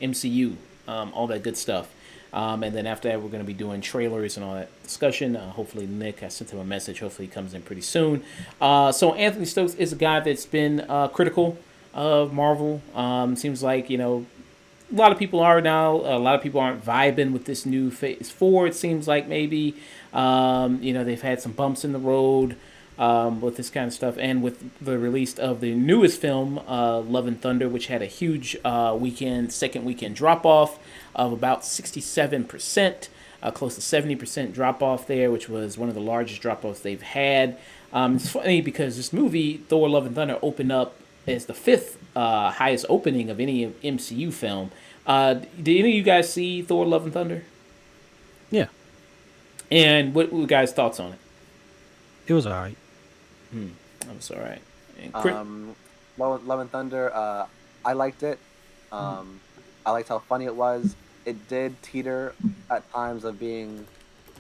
MCU, all that good stuff. And then after that, we're going to be doing trailers and all that discussion. Hopefully, Nick, I sent him a message. Hopefully, he comes in pretty soon. So, Anthony Stokes is a guy that's been critical of Marvel. Seems like, a lot of people are now. A lot of people aren't vibing with this new Phase 4. It seems like maybe, they've had some bumps in the road with this kind of stuff. And with the release of the newest film, Love and Thunder, which had a huge second weekend drop-off of about 67%, close to 70% drop-off there, which was one of the largest drop-offs they've had. It's funny because this movie, Thor Love and Thunder, opened up as the fifth highest opening of any MCU film. Did any of you guys see Thor Love and Thunder? Yeah. And what were you guys' thoughts on it? It was all right. That was all right. Love and Thunder, I liked it. I liked how funny it was. It did teeter at times of being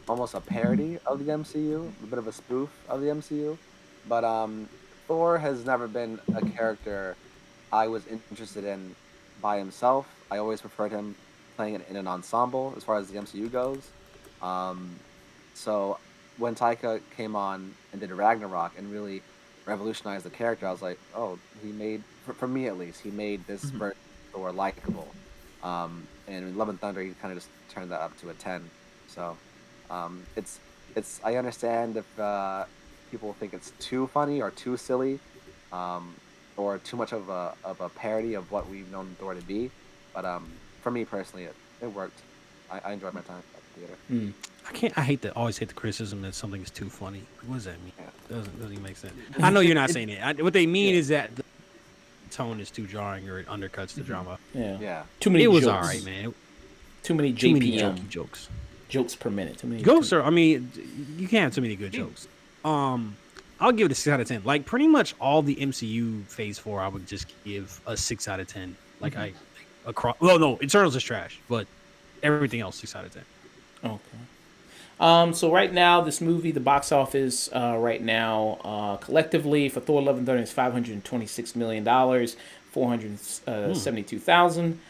almost a parody of the MCU, a bit of a spoof of the MCU. But Thor has never been a character I was interested in by himself. I always preferred him playing in an ensemble as far as the MCU goes. So when Taika came on and did Ragnarok and really revolutionized the character, I was like, oh, he made, for me at least, he made this version of Thor likable. And in Love and Thunder, he kind of just turned that up to a 10. So it's I understand if people think it's too funny or too silly, or too much of a parody of what we've known Thor to be. But for me personally, it worked. I enjoyed my time at the theater. I always hate the criticism that something is too funny. What does that mean? Yeah. Doesn't even make sense. I know you're not saying it. What they mean is that the tone is too jarring or it undercuts the drama. Yeah. Too many. It was jokes. all right, man. Too many JPM jokes. Jokes per minute. Too many jokes are. I mean, you can't have too many good jokes. I'll give it a 6 out of 10. Like pretty much all the MCU Phase 4, I would just give a 6 out of 10. Like across. Well, no, Eternals is trash, but everything else 6 out of 10. Okay. So right now, this movie, the box office right now, collectively for Thor: Love and Thunder is $526 million, 472,000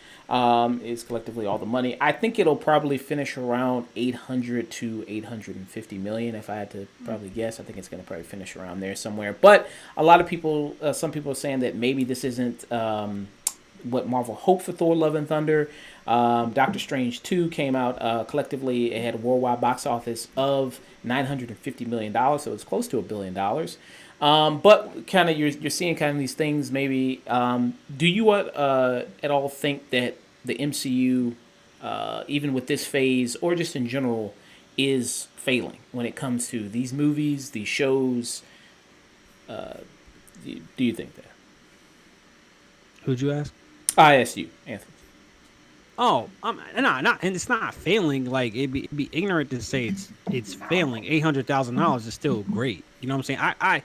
is collectively all the money. I think it'll probably finish around 800 to 850 million. If I had to probably guess, I think it's going to probably finish around there somewhere. But a lot of people, some people are saying that maybe this isn't what Marvel hoped for Thor: Love and Thunder. Doctor Strange 2 came out collectively. It had a worldwide box office of $950 million, so it's close to $1 billion. But kind of you're seeing kind of these things. Maybe do you at all think that the MCU, even with this phase or just in general, is failing when it comes to these movies, these shows? Do you think that? Who'd you ask? I asked you, Anthony. Oh, not, and it's not failing. Like it'd be ignorant to say it's failing. $800,000 is still great. You know what I'm saying?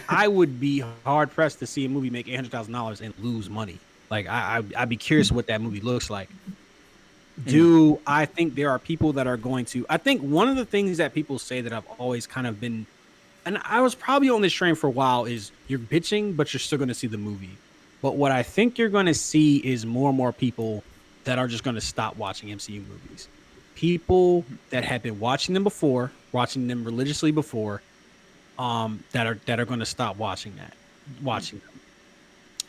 I would be hard pressed to see a movie make $800,000 and lose money. Like I'd be curious what that movie looks like. Do I think there are people that are going to? I think one of the things that people say that I've always kind of been, and I was probably on this train for a while, is you're bitching, but you're still going to see the movie. But what I think you're going to see is more and more people that are just going to stop watching MCU movies. People that have been watching them before, watching them religiously before, that are going to stop watching them.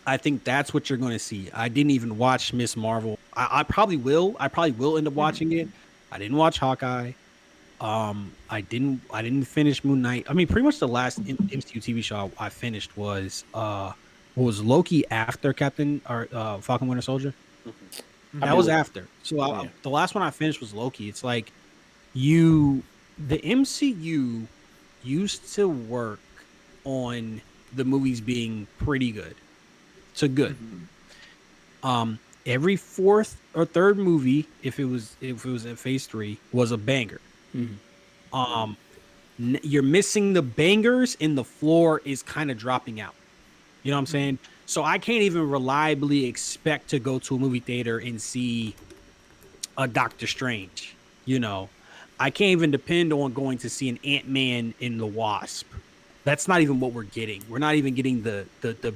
I think that's what you're going to see. I didn't even watch Miss Marvel. I probably will. I probably will end up watching it. I didn't watch Hawkeye. I didn't finish Moon Knight. I mean, pretty much the last MCU TV show I finished was Loki after Falcon Winter Soldier. That was after. So the last one I finished was Loki. It's like the MCU used to work on the movies being pretty good to good. Every fourth or third movie, if it was in Phase 3, was a banger. You're missing the bangers, and the floor is kind of dropping out. You know what I'm saying? So I can't even reliably expect to go to a movie theater and see a Doctor Strange. You know, I can't even depend on going to see an Ant-Man and the Wasp. That's not even what we're getting. We're not even getting the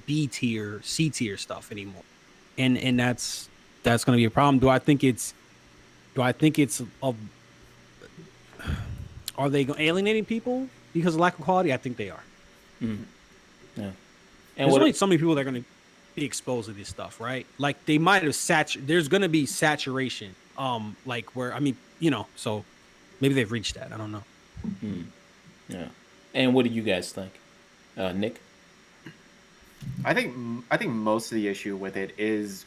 B tier, C tier stuff anymore. And that's going to be a problem. Do I think it's a, are they alienating people because of lack of quality? I think they are. Yeah. And There's what? only so many people that are going to be exposed to this stuff, right? Like they might have there's going to be saturation. Like where, I mean, so maybe they've reached that. I don't know. Yeah. And what do you guys think, Nick? I think most of the issue with it is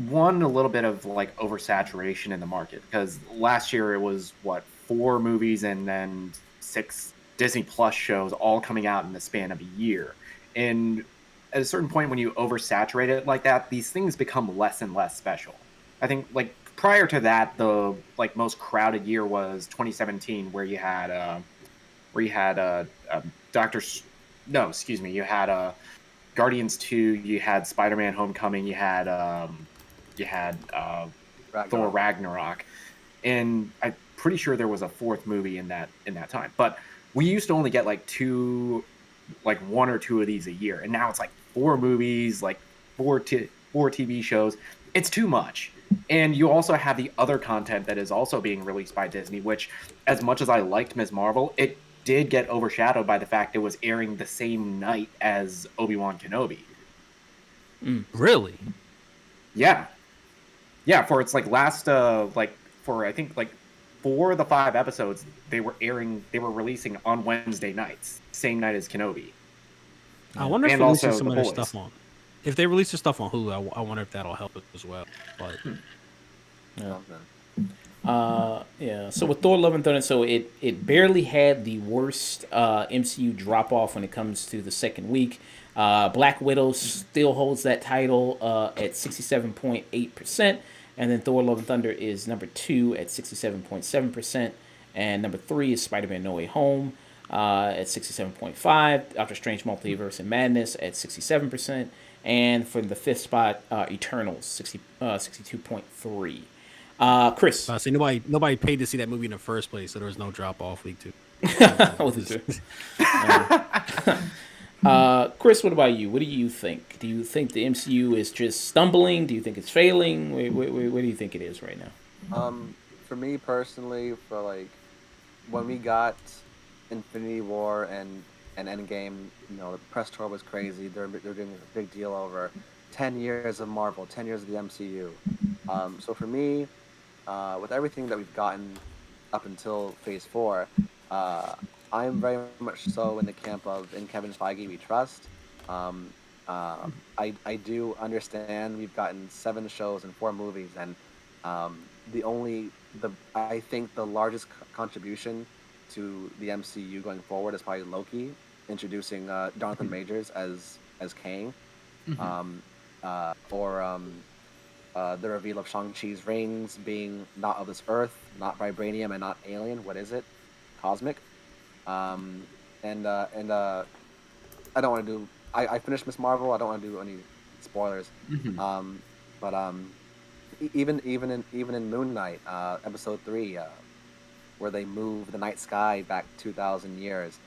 one, a little bit of like oversaturation in the market, because last year it was what, 4 movies and then 6 Disney Plus shows all coming out in the span of a year. And at a certain point when you oversaturate it like that, these things become less and less special. I think like prior to that, the like most crowded year was 2017, where you had Doctor no, excuse me, you had Guardians 2, you had Spider-Man Homecoming, you had Thor Ragnarok, and I'm pretty sure there was a 4th movie in that time. But we used to only get like 1 or 2 of these a year, and now it's like 4 movies, like 4 TV shows. It's too much. And you also have the other content that is also being released by Disney, which, as much as I liked Ms. Marvel, it did get overshadowed by the fact it was airing the same night as Obi-Wan Kenobi. Really? Yeah, for its like last for I think like 4 of the 5 episodes they were releasing on Wednesday nights, same night as Kenobi. I wonder if And they're releasing also some The of their Boys. stuff on. If they release their stuff on Hulu, I wonder if that'll help it as well. But Yeah. So with Thor: Love and Thunder, so it barely had the worst MCU drop off when it comes to the second week. Black Widow still holds that title at 67.8%, and then Thor: Love and Thunder is number 2 at 67.7%, and number 3 is Spider-Man: No Way Home at 67.5%. Doctor Strange: Multiverse and Madness at 67%, and for the 5th spot, Eternals 62.3%. Chris. I say nobody paid to see that movie in the first place, so there was no drop off week 2. Chris, what about you? What do you think? Do you think the MCU is just stumbling? Do you think it's failing? What do you think it is right now? For me personally, for like when we got Infinity War and Endgame, the press tour was crazy. They're doing a big deal over 10 years of Marvel, 10 years of the MCU. So for me, with everything that we've gotten up until Phase 4, I'm very much so in the camp of in Kevin Feige we trust. I do understand we've gotten 7 shows and 4 movies, and I think the largest contribution to the MCU going forward is probably Loki introducing Jonathan Majors as Kang, or the reveal of Shang-Chi's rings being not of this earth, not vibranium, and not alien. What is it? Cosmic. And I don't want to do. I finished Ms. Marvel. I don't want to do any spoilers. But even in Moon Knight, episode 3, where they move the night sky back 2,000 years,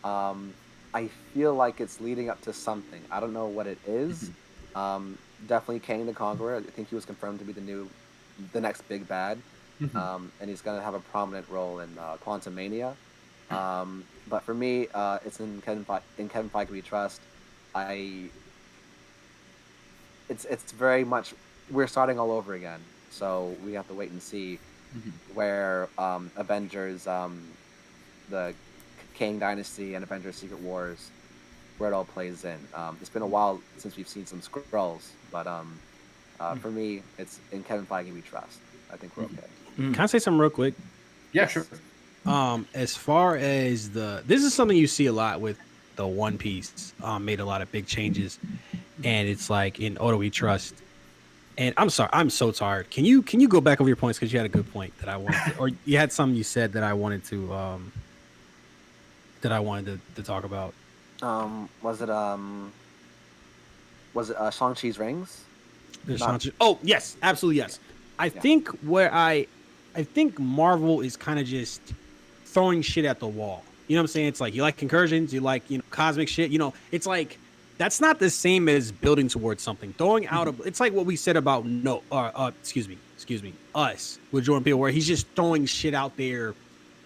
I feel like it's leading up to something. I don't know what it is. Definitely Kang the Conqueror. I think he was confirmed to be the next big bad, and he's gonna have a prominent role in Quantumania. But for me, it's in Kevin Feige we trust. It's very much we're starting all over again, so we have to wait and see where Avengers, the Kang Dynasty, and Avengers Secret Wars, where it all plays in. It's been a while since we've seen some Skrulls, but for me, it's in Kevin Feige we trust. I think we're okay. Can I say something real quick? Yeah, sure. As far as this is something you see a lot with the One Piece. Made a lot of big changes, and it's like in Odo we trust. And I'm sorry, I'm so tired. Can you go back over your points, because you had a good point that I wanted, or you had something you said that I wanted to talk about. Was it Was it Shang-Chi's rings? There's Not- Shang-Chi. Oh yes, absolutely yes. I think I think Marvel is kind of just throwing shit at the wall. You know what I'm saying? It's like you like incursions, you like cosmic shit. It's like that's not the same as building towards something. Throwing out it's like what we said about excuse me, us with Jordan Peele, where he's just throwing shit out there,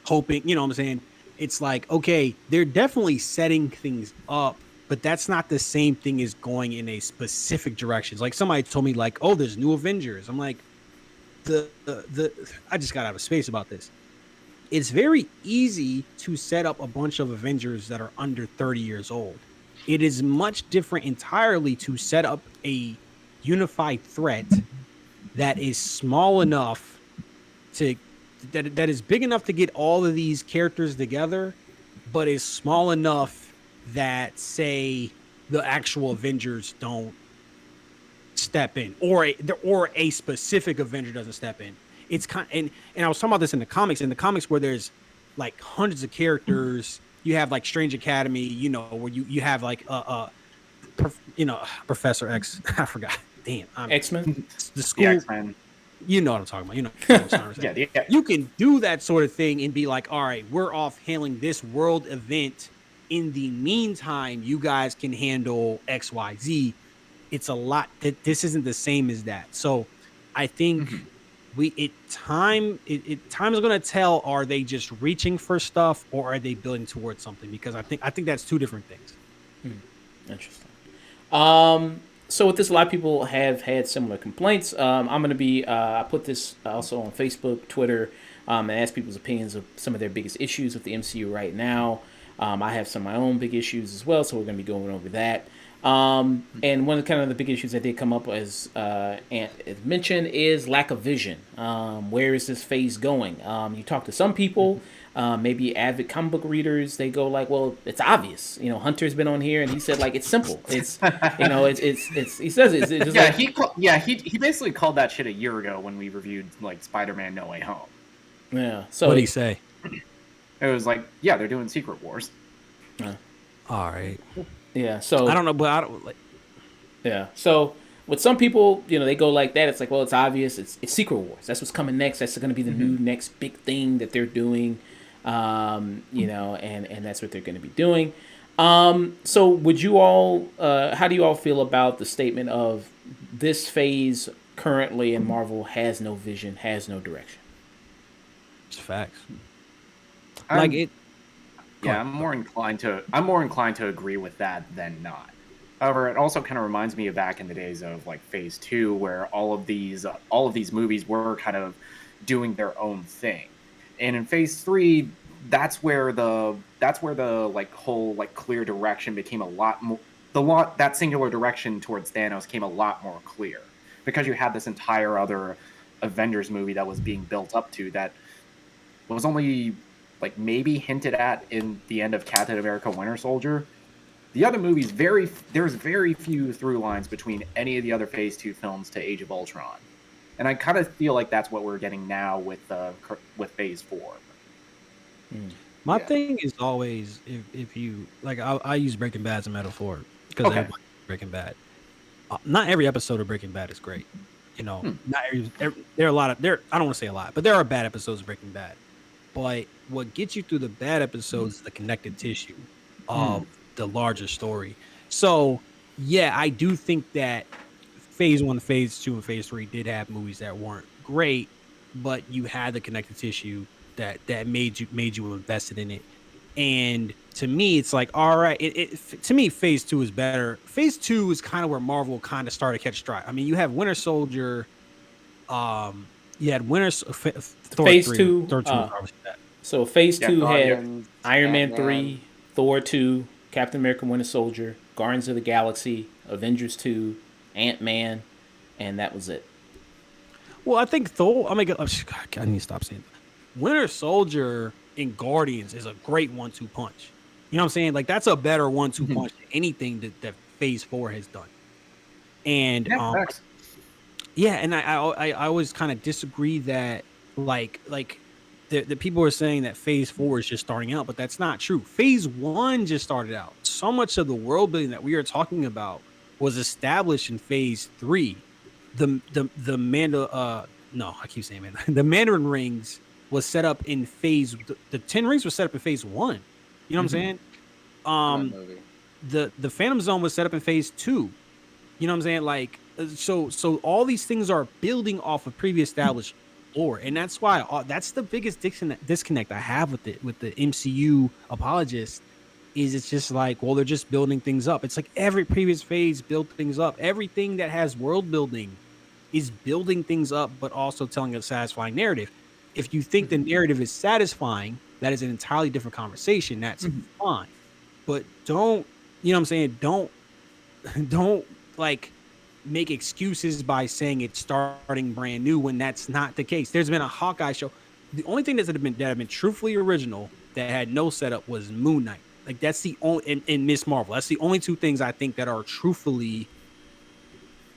hoping. You know what I'm saying? It's like okay, they're definitely setting things up, but that's not the same thing as going in a specific direction. Like somebody told me, like, oh, there's new Avengers. I'm like, I just got out of space about this. It's very easy to set up a bunch of Avengers that are under 30 years old. It is much different entirely to set up a unified threat that is small enough that is big enough to get all of these characters together, but is small enough that, say, the actual Avengers don't step in, or a specific Avenger doesn't step in. It's and I was talking about this in the comics. In the comics, where there's like hundreds of characters, you have like Strange Academy, where you have like Professor X. I forgot. Damn, X-Men. The school. The X-Men. You know what I'm talking about. Yeah. You can do that sort of thing and be like, all right, we're off handling this world event. In the meantime, you guys can handle X, Y, Z. It's a lot. This isn't the same as that. So I think time is going to tell, are they just reaching for stuff or are they building towards something? Because I think that's two different things. Interesting. So with this, a lot of people have had similar complaints. I'm going to be, I put this also on Facebook, Twitter, and ask people's opinions of some of their biggest issues with the MCU right now. I have some of my own big issues as well, so we're going to be going over that. And one of the big issues that did come up, as Ant mentioned, is lack of vision. Where is this phase going? You talk to some people, maybe avid comic book readers, they go like, well, it's obvious. Hunter's been on here and he said like it's simple. It's it's he says it's just he basically called that shit a year ago when we reviewed like Spider-Man No Way Home. Yeah. So what did he say? It was like, yeah, they're doing Secret Wars. All right. Yeah. So I don't know, but I don't like. Yeah. So with some people, they go like that. It's like, well, it's obvious. It's Secret Wars. That's what's coming next. That's going to be the new next big thing that they're doing. And that's what they're going to be doing. So would you all? How do you all feel about the statement of this phase currently in Marvel has no vision, has no direction? It's facts. I'm more inclined to agree with that than not. However, it also kind of reminds me of back in the days of like Phase 2, where all of these movies were kind of doing their own thing, and in Phase 3, that's where the like whole like clear direction became a lot more. That singular direction towards Thanos came a lot more clear because you had this entire other Avengers movie that was being built up to that was only like maybe hinted at in the end of Captain America: Winter Soldier. The other movies, there's very few through lines between any of the other Phase 2 films to Age of Ultron, and I kind of feel like that's what we're getting now with Phase 4. My thing is always, if you like, I use Breaking Bad as a metaphor because everybody Breaking Bad. Not every episode of Breaking Bad is great. Not there are a lot of I don't want to say a lot, but there are bad episodes of Breaking Bad. But what gets you through the bad episodes is the connective tissue of the larger story. So, yeah, I do think that Phase 1, Phase 2, and Phase 3 did have movies that weren't great, but you had the connective tissue that made you invested in it. And to me, it's like, all right, to me, Phase 2 is better. Phase 2 is kind of where Marvel kind of started to catch stride. I mean, you have Winter Soldier. You had Thor Phase 3, 2. Thor 2 So Phase 2 had Guardians, Iron Man Ant-Man. 3, Thor 2, Captain America: Winter Soldier, Guardians of the Galaxy, Avengers 2, Ant-Man, and that was it. Well, I think Thor. I need to stop saying that. Winter Soldier and Guardians is a great 1-2 punch. You know what I'm saying? Like that's a better 1-2 punch than anything that Phase 4 has done. And and I always kind of disagree that like the people are saying that Phase 4 is just starting out, but that's not true. Phase 1 just started out. So much of the world building that we are talking about was established in Phase 3. The Mandarin rings was set up in Phase. The 10 rings were set up in Phase 1. You know what I'm saying? That movie. The Phantom Zone was set up in Phase 2. You know what I'm saying? Like, so all these things are building off of previous established lore, and that's why that's the biggest disconnect I have with the MCU apologists. Is it's just like, well, they're just building things up. It's like every previous phase built things up. Everything that has world building is building things up, but also telling a satisfying narrative. If you think the narrative is satisfying, that is an entirely different conversation. That's fine. But don't, you know what I'm saying? Don't like make excuses by saying it's starting brand new when that's not the case. There's been a Hawkeye show. The only thing that have been truthfully original that had no setup was Moon Knight. Like that's the only in Miss Marvel. That's the only two things I think that are truthfully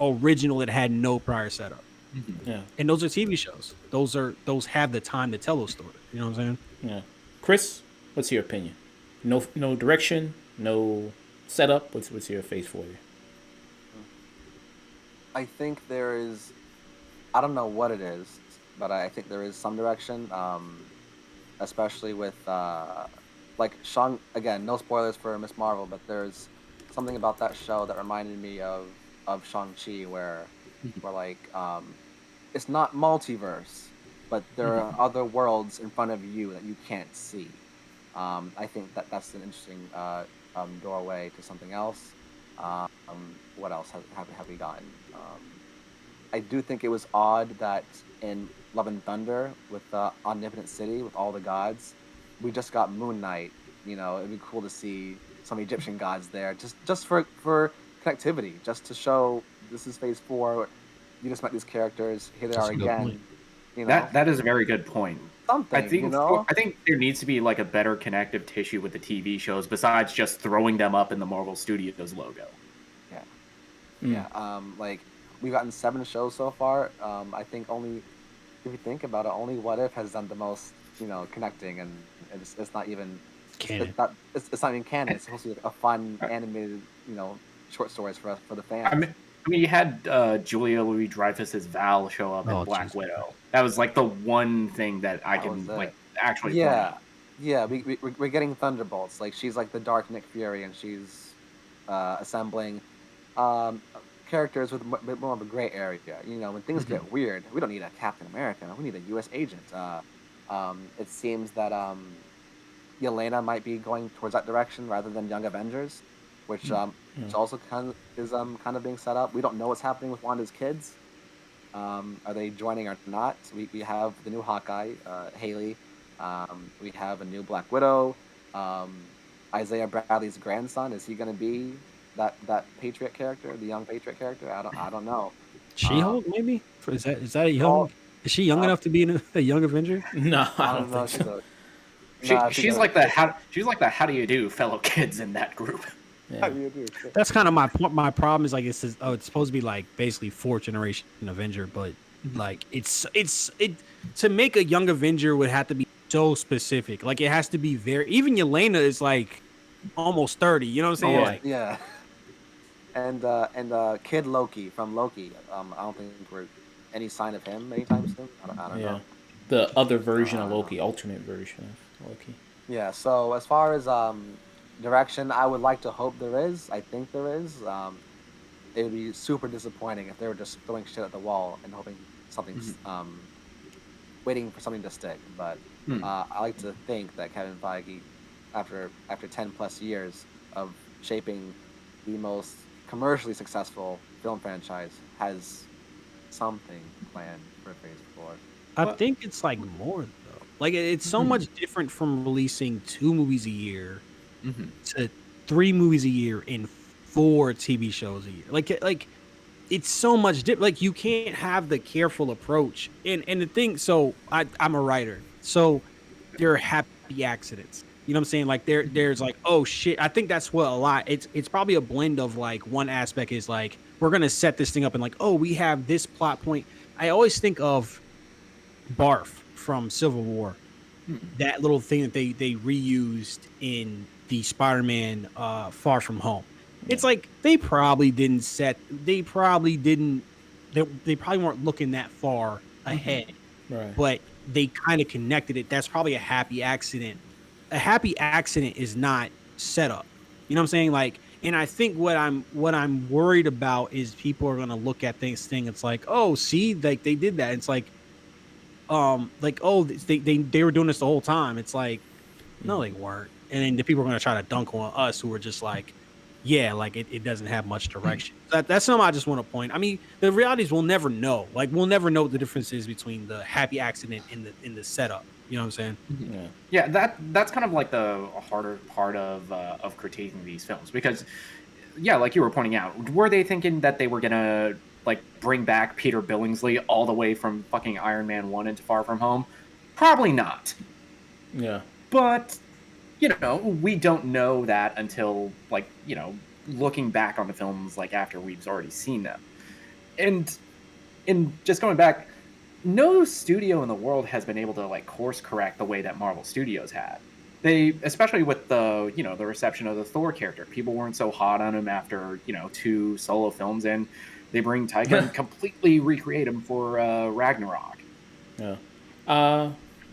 original that had no prior setup. Yeah. And those are TV shows. Those have the time to tell those stories. You know what I'm saying? Yeah. Chris, what's your opinion? No direction, no setup. What's your face for you? I think there is, I don't know what it is, but I think there is some direction, especially with like Shang. Again, no spoilers for Miss Marvel, but there's something about that show that reminded me of Shang-Chi, where like it's not multiverse, but there are other worlds in front of you that you can't see. I think that's an interesting doorway to something else. What else have we gotten? I do think it was odd that in Love and Thunder with the Omnipotent City with all the gods, we just got Moon Knight. You know, it'd be cool to see some Egyptian gods there, just for connectivity, just to show this is Phase 4. You just met these characters. Here they are again. You know, that is a very good point. Something, I think you know? I think there needs to be like a better connective tissue with the TV shows besides just throwing them up in the Marvel Studios logo. Yeah. Like we've gotten 7 shows so far. I think only, if you think about it, only What If has done the most, you know, connecting, and it's not even Canon. It's not even canon. It's supposed to be a fun animated, you know, short stories for the fans. I mean, you had Julia Louis-Dreyfus's Val show up in Black Jesus. Widow. That was like the one thing that I can like actually. Yeah, yeah. We're getting Thunderbolts. Like she's like the Dark Nick Fury, and she's assembling characters with a bit more of a gray area. You know, when things get weird, we don't need a Captain America. We need a U.S. agent. It seems that Yelena might be going towards that direction rather than Young Avengers, which also kind of being set up. We don't know what's happening with Wanda's kids. Are they joining or not? So we have the new Hawkeye, Haley. We have a new Black Widow. Isaiah Bradley's grandson, is he going to be that Patriot character, the young Patriot character? I don't know. She-Hulk, maybe? Is that a young? Is she young enough to be a young Avenger? No, I don't know. think so. She's like that. How do you do, fellow kids in that group? How do you do? That's kind of my point. My problem is like it's supposed to be like basically 4th generation Avenger, but like it's to make a young Avenger would have to be so specific. Like it has to be very. Even Yelena is like almost 30. You know what I'm saying? Yeah. Like, Yeah. And Kid Loki from Loki. I don't think we're any sign of him anytime soon. I don't know. The other version of Loki, alternate version of Loki. Yeah. So as far as direction, I would like to hope there is. I think there is. It would be super disappointing if they were just throwing shit at the wall and hoping something's waiting for something to stick. But I like to think that Kevin Feige, after 10 plus years of shaping the most commercially successful film franchise, has something planned for Phase 4. I think it's like more though. Like it's so much different from releasing 2 movies a year to 3 movies a year and 4 TV shows a year. Like it's so much different. Like you can't have the careful approach. And the thing, so I'm a writer, so there are happy accidents. You know what I'm saying? Like there's like, oh shit. I think that's what a lot. It's probably a blend of like one aspect is like we're gonna set this thing up and like, oh, we have this plot point. I always think of Barf from Civil War, that little thing that they reused in the Spider-Man Far From Home. It's like they probably weren't looking that far ahead, Right. but they kind of connected it. That's probably a happy accident. A happy accident is not setup. You know what I'm saying? Like, and I think what I'm worried about is people are gonna look at things thing. It's like, oh, see, like they did that. It's like oh, they were doing this the whole time. It's like, no, they weren't. And then the people are gonna try to dunk on us who are just like, yeah, like it doesn't have much direction. That's something I just want to point. I mean, the reality is we'll never know. Like we'll never know what the difference is between the happy accident and the setup. You know what I'm saying? Yeah. Yeah, that's kind of like the harder part of critiquing these films because, yeah, like you were pointing out, were they thinking that they were gonna like bring back Peter Billingsley all the way from fucking Iron Man 1 into Far From Home? Probably not. Yeah. But you know, we don't know that until like, you know, looking back on the films like after we've already seen them. And just going back, no studio in the world has been able to like course correct the way that Marvel Studios had. They, especially with the, you know, the reception of the Thor character, people weren't so hot on him after, you know, 2 solo films, and they bring Taika and completely recreate him for Ragnarok. Yeah.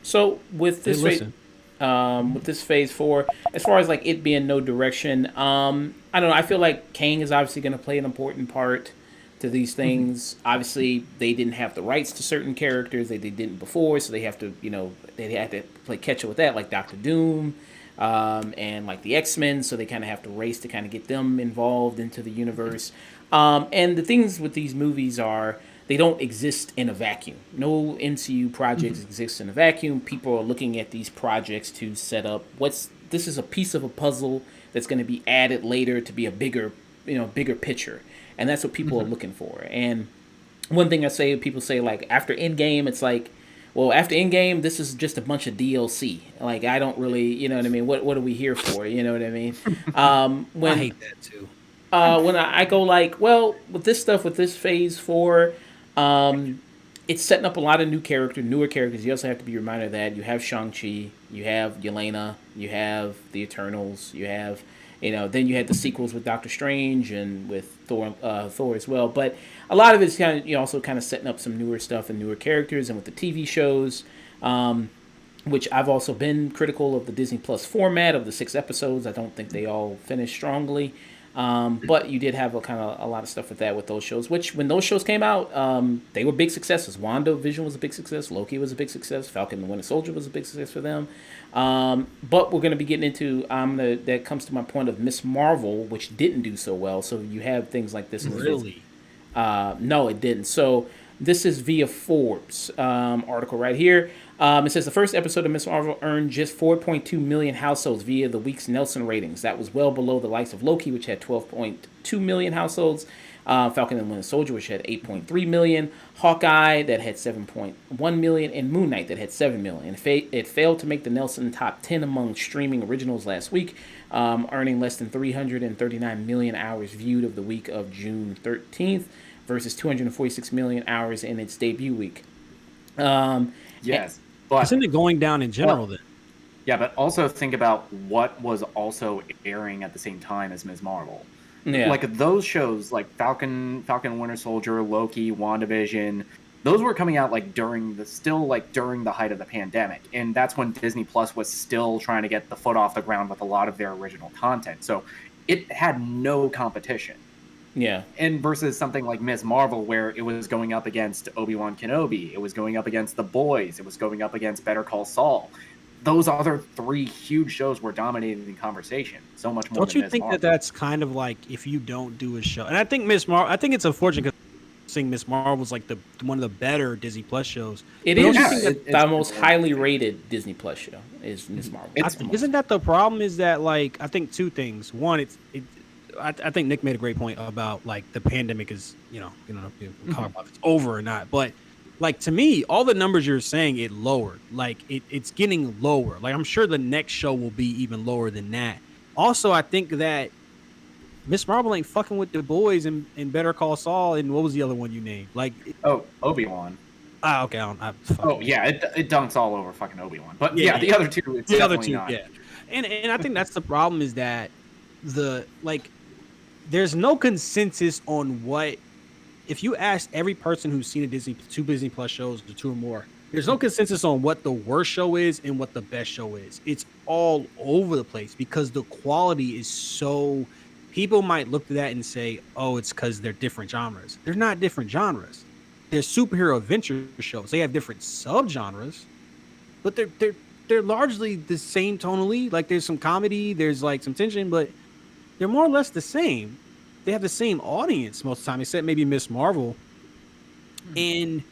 So with this with this phase 4, as far as like it being no direction, I don't know. I feel like Kang is obviously going to play an important part to these things. Obviously, they didn't have the rights to certain characters; they didn't before, so they have to, you know, they had to play catch up with that, like Doctor Doom, and like the X-Men. So they kind of have to race to kind of get them involved into the universe. And the things with these movies are, they don't exist in a vacuum. No MCU projects exist in a vacuum. People are looking at these projects to set up this is a piece of a puzzle that's going to be added later to be a bigger picture. And that's what people are looking for. And one thing I say, people say like after Endgame, it's like, well, after Endgame, this is just a bunch of DLC. Like, I don't really, you know what I mean? What are we here for? You know what I mean? I hate that too. When I go like, well, with this stuff, with this phase 4, it's setting up a lot of newer characters. You also have to be reminded that you have Shang-Chi, you have Yelena, you have the Eternals, you have, you know, then you had the sequels with Doctor Strange and with Thor as well. But a lot of it's kind of, you know, also kind of setting up some newer stuff and newer characters, and with the TV shows, which I've also been critical of the Disney Plus format of the 6 episodes. I don't think they all finished strongly. But you did have a lot of stuff with that with those shows, which when those shows came out, they were big successes. Wanda Vision was a big success. Loki was a big success. Falcon and the Winter Soldier was a big success for them. But we're going to be getting into, that comes to my point of Miss Marvel, which didn't do so well. So you have things like this. Really? No, it didn't. So this is via Forbes article right here. It says the first episode of Miss Marvel earned just 4.2 million households via the week's Nielsen ratings. That was well below the likes of Loki, which had 12.2 million households, Falcon and Winter Soldier, which had 8.3 million, Hawkeye, that had 7.1 million, and Moon Knight, that had 7 million. It failed to make the Nielsen top 10 among streaming originals last week, earning less than 339 million hours viewed of the week of June 13th versus 246 million hours in its debut week. Yes. But isn't it going down in general then? Yeah, but also think about what was also airing at the same time as Ms. Marvel. Yeah. Like those shows, like Falcon, Winter Soldier, Loki, WandaVision, those were coming out like during the height of the pandemic, and that's when Disney Plus was still trying to get the foot off the ground with a lot of their original content. So it had no competition. Yeah. And versus something like Ms. Marvel, where it was going up against Obi-Wan Kenobi, it was going up against The Boys, it was going up against Better Call Saul. Those other 3 huge shows were dominating the conversation so much more. Don't you think that that's kind of like if you don't do a show? And I think I think it's unfortunate because saying Ms. Marvel is like one of the better Disney Plus shows. It is the most highly rated Disney Plus show is Ms. Marvel. Isn't that the problem? Is that like I think 2 things. One, I think Nick made a great point about like the pandemic is, you know, talk about if it's over or not. But like to me, all the numbers you're saying, it lowered. Like it's getting lower. Like I'm sure the next show will be even lower than that. Also, I think that Miss Marvel ain't fucking with The Boys and Better Call Saul. And what was the other one you named? Like Obi-Wan. Okay. It dunks all over fucking Obi-Wan. But yeah, the other 2, it's the other definitely 2, not. yeah. And I think that's the problem is that there's no consensus on what. If you ask every person who's seen two Disney Plus shows, or two or more, there's no consensus on what the worst show is and what the best show is. It's all over the place because the quality is so. People might look at that and say, "Oh, it's because they're different genres." They're not different genres. They're superhero adventure shows. They have different subgenres, but they're largely the same tonally. Like there's some comedy, there's like some tension, but they're more or less the same. They have the same audience most of the time, except maybe Miss Marvel. And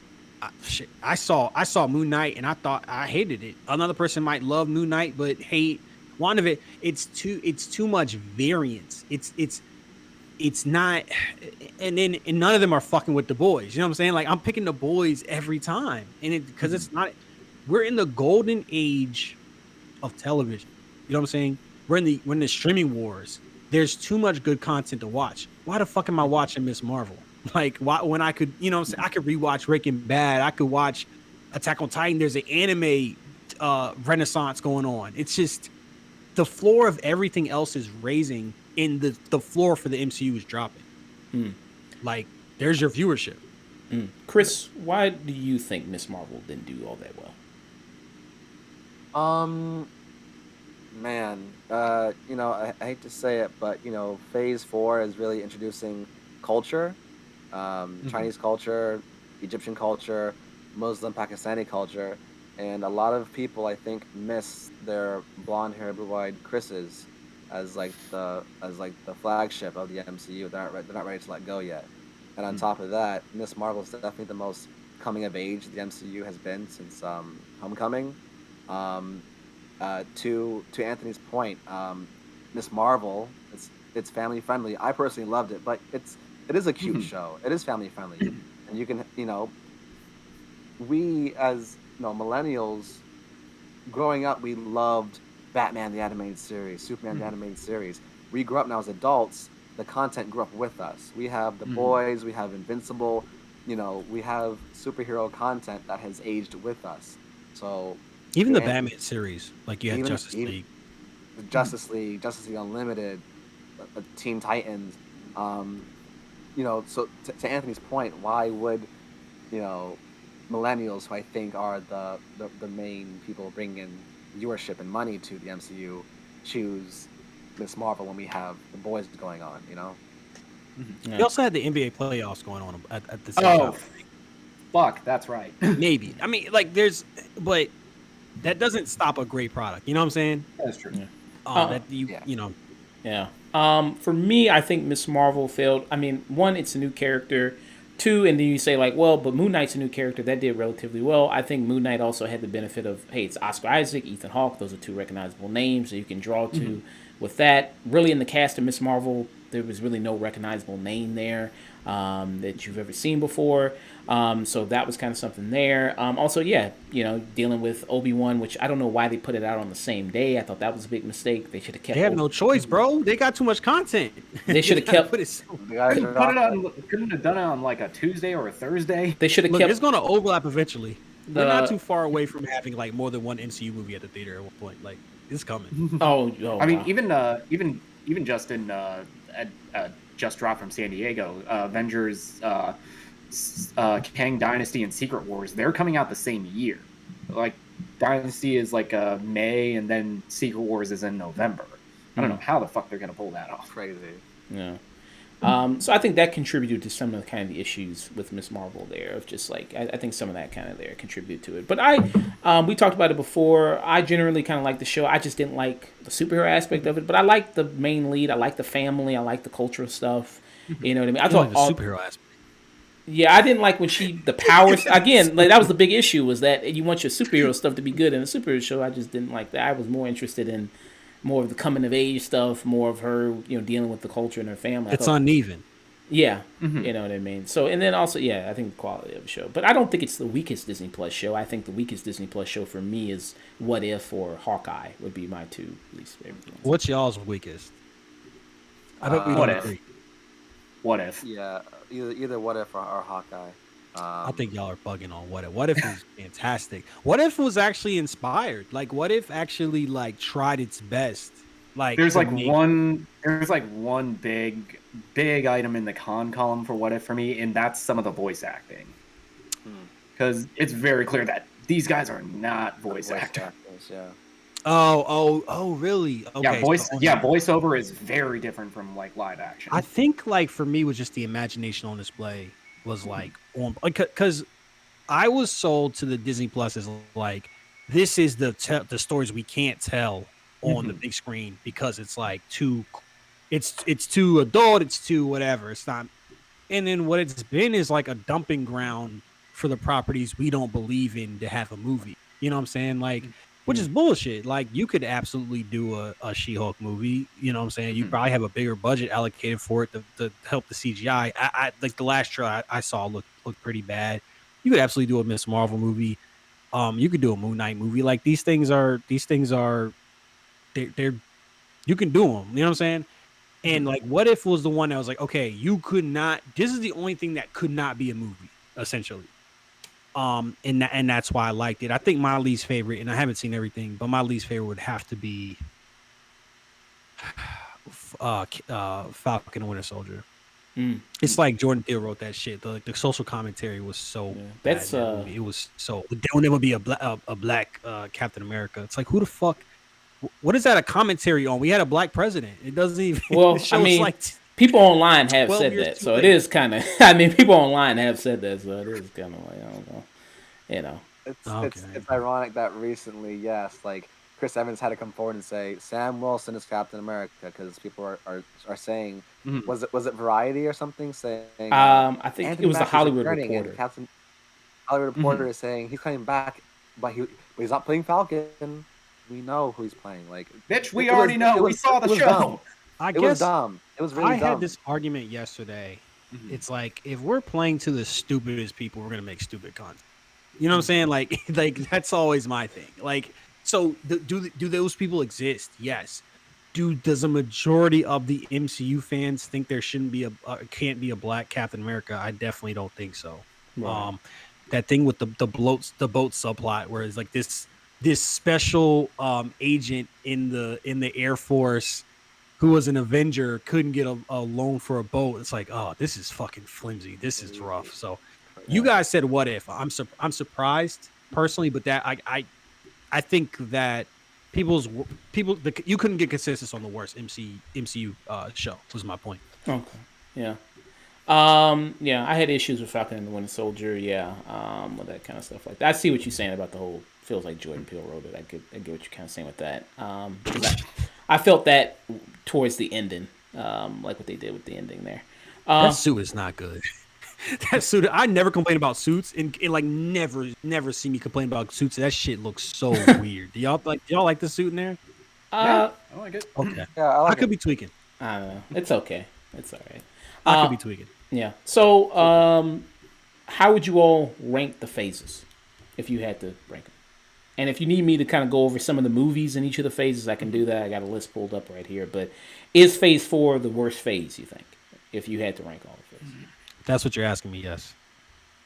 I saw Moon Knight, and I thought I hated it. Another person might love Moon Knight, but hate WandaVision. It's too much variance. It's not, and none of them are fucking with the boys. You know what I'm saying? Like I'm picking the boys every time, and because it's not. We're in the golden age of television. You know what I'm saying? We're in the streaming wars. There's too much good content to watch. Why the fuck am I watching Miss Marvel? Like, why, when I could, you know what I'm saying? I could rewatch Breaking Bad. I could watch Attack on Titan. There's an anime renaissance going on. It's just the floor of everything else is raising, and the floor for the MCU is dropping. Like, there's your viewership. Chris, why do you think Miss Marvel didn't do all that well? Man, you know, I hate to say it, but you know, Phase 4 is really introducing culture, Chinese culture, Egyptian culture, Muslim Pakistani culture, and a lot of people I think miss their blonde-haired, blue-eyed Chris's as like the flagship of the MCU. They're not ready to let go yet. And on top of that, Miss Marvel is definitely the most coming of age the MCU has been since Homecoming. To Anthony's point, Miss Marvel, it's family friendly. I personally loved it, but it is a cute show. It is family friendly, and you can, you know, we as, you know, millennials, growing up, we loved Batman the animated series, Superman the animated series. We grew up now as adults. The content grew up with us. We have The Boys, we have Invincible, you know, we have superhero content that has aged with us. So even the Batman series, like you had Justice League, Justice League Unlimited, Teen Titans. You know, so to Anthony's point, why would, you know, millennials, who I think are the main people bringing in viewership and money to the MCU, choose Miss Marvel when we have The Boys going on? You know. Yeah. We also had the NBA playoffs going on at the same time. Fuck, that's right. Maybe. I mean, like, but that doesn't stop a great product. You know what I'm saying? That's true. Yeah. You know. Yeah. For me, I think Miss Marvel failed. I mean, one, it's a new character. Two, and then you say like, well, but Moon Knight's a new character that did relatively well. I think Moon Knight also had the benefit of, hey, it's Oscar Isaac, Ethan Hawke. Those are two recognizable names that you can draw to. With that, really in the cast of Miss Marvel, there was really no recognizable name there that you've ever seen before. So that was kind of something there. Also, yeah, you know, dealing with Obi-Wan, which I don't know why they put it out on the same day. I thought that was a big mistake. They should have kept. They have no choice, bro. They got too much content. They should have kept. Couldn't have done it on like a Tuesday or a Thursday. They should have kept. It's going to overlap eventually. We're not too far away from having like more than one MCU movie at the theater at one point. Like, it's coming. I mean, even just in just dropped from San Diego, Avengers, Kang Dynasty, and Secret Wars. They're coming out the same year. Like, Dynasty is like May, and then Secret Wars is in November. I don't know how the fuck they're gonna pull that off. Crazy. Yeah. So I think that contributed to some of the kind of the issues with Miss Marvel there, of just like, I think some of that kind of there contributed to it. But we talked about it before. I generally kind of like the show. I just didn't like the superhero aspect of it, but I like the main lead. I like the family. I like the cultural stuff. You know what I mean? I thought the superhero aspect. Yeah, I didn't like when the powers again. Like, that was the big issue, was that you want your superhero stuff to be good in a superhero show. I just didn't like that. I was more interested in more of the coming of age stuff, more of her, you know, dealing with the culture and her family. It's uneven. Yeah, you know what I mean. So, and then also, yeah, I think the quality of the show. But I don't think it's the weakest Disney Plus show. I think the weakest Disney Plus show for me is What If or Hawkeye would be my two least favorite ones. What's y'all's weakest? I bet we don't agree. What If? Yeah, either What If or Hawkeye. I think y'all are bugging on What If. What If is fantastic. What If was actually inspired. Like, What If actually like tried its best Like There's to like me. one big item in the con column for What If for me, and that's some of the voice acting. Because it's very clear that these guys are not voice actors. Yeah. Oh, really? Okay. Voiceover is very different from like live action. I think like for me was just the imagination on display was like on because I was sold to the Disney Plus as like this is the stories we can't tell on the big screen because it's like it's too adult, it's too whatever. It's not. And then what it's been is like a dumping ground for the properties we don't believe in to have a movie. You know what I'm saying? Like, which is bullshit. Like, you could absolutely do a She-Hulk movie. You know what I'm saying? You probably have a bigger budget allocated for it to help the CGI. I like the last trailer I saw looked pretty bad. You could absolutely do a Miss Marvel movie. You could do a Moon Knight movie. Like these things are they're you can do them. You know what I'm saying? And like, What If was the one that was like, okay, you could not. This is the only thing that could not be a movie, essentially. And that's why I liked it. I think my least favorite, and I haven't seen everything, but my least favorite would have to be Falcon and Winter Soldier. It's like Jordan Peele wrote that shit. The social commentary was so bad in that movie. It was so there will never be a black Captain America. It's like, who the fuck? What is that a commentary on? We had a black president. It doesn't even. Well, I mean, like people online have 12 said years that, too so late. it is kind of. I mean, people online have said that, so it is kind of like, I don't know, you know. It's ironic that recently, yes, like Chris Evans had to come forward and say Sam Wilson is Captain America because people are saying was it Variety or something saying I think Anthony it was the Mackie's Hollywood returning, and Reporter. Hollywood Reporter is saying he's coming back, but he's not playing Falcon. We know who he's playing. Like, bitch, we already know. We saw the show. Dumb. I It guess was dumb. It was really I dumb. had this argument yesterday. It's like if we're playing to the stupidest people, we're gonna make stupid content. You know what I'm saying? Like that's always my thing. Like, so do those people exist? Yes. Does a majority of the MCU fans think there shouldn't be can't be a black Captain America? I definitely don't think so. Right. That thing with the boat subplot, where it's like this special agent in the Air Force who was an Avenger couldn't get a loan for a boat. It's like, oh, this is fucking flimsy. This is rough. So you guys said What If? I'm surprised personally, but that I think that you couldn't get consensus on the worst MCU show was my point. Okay. Yeah. Yeah, I had issues with Falcon and the Winter Soldier. Yeah. With that kind of stuff like that. I see what you're saying about the whole. Feels like Jordan Peele wrote it. I get what you're kind of saying with that. 'Cause I felt that towards the ending, like what they did with the ending there. That suit is not good. That suit, I never complain about suits, and like never see me complain about suits. That shit looks so weird. Do y'all like the suit in there? Yeah, I like it. Okay. Yeah, I could be tweaking. I don't know. It's okay. It's all right. I could be tweaking. Yeah. So, how would you all rank the phases if you had to rank them? And if you need me to kind of go over some of the movies in each of the phases, I can do that. I got a list pulled up right here. But is Phase 4 the worst phase, you think, if you had to rank all the phases? That's what you're asking me, yes.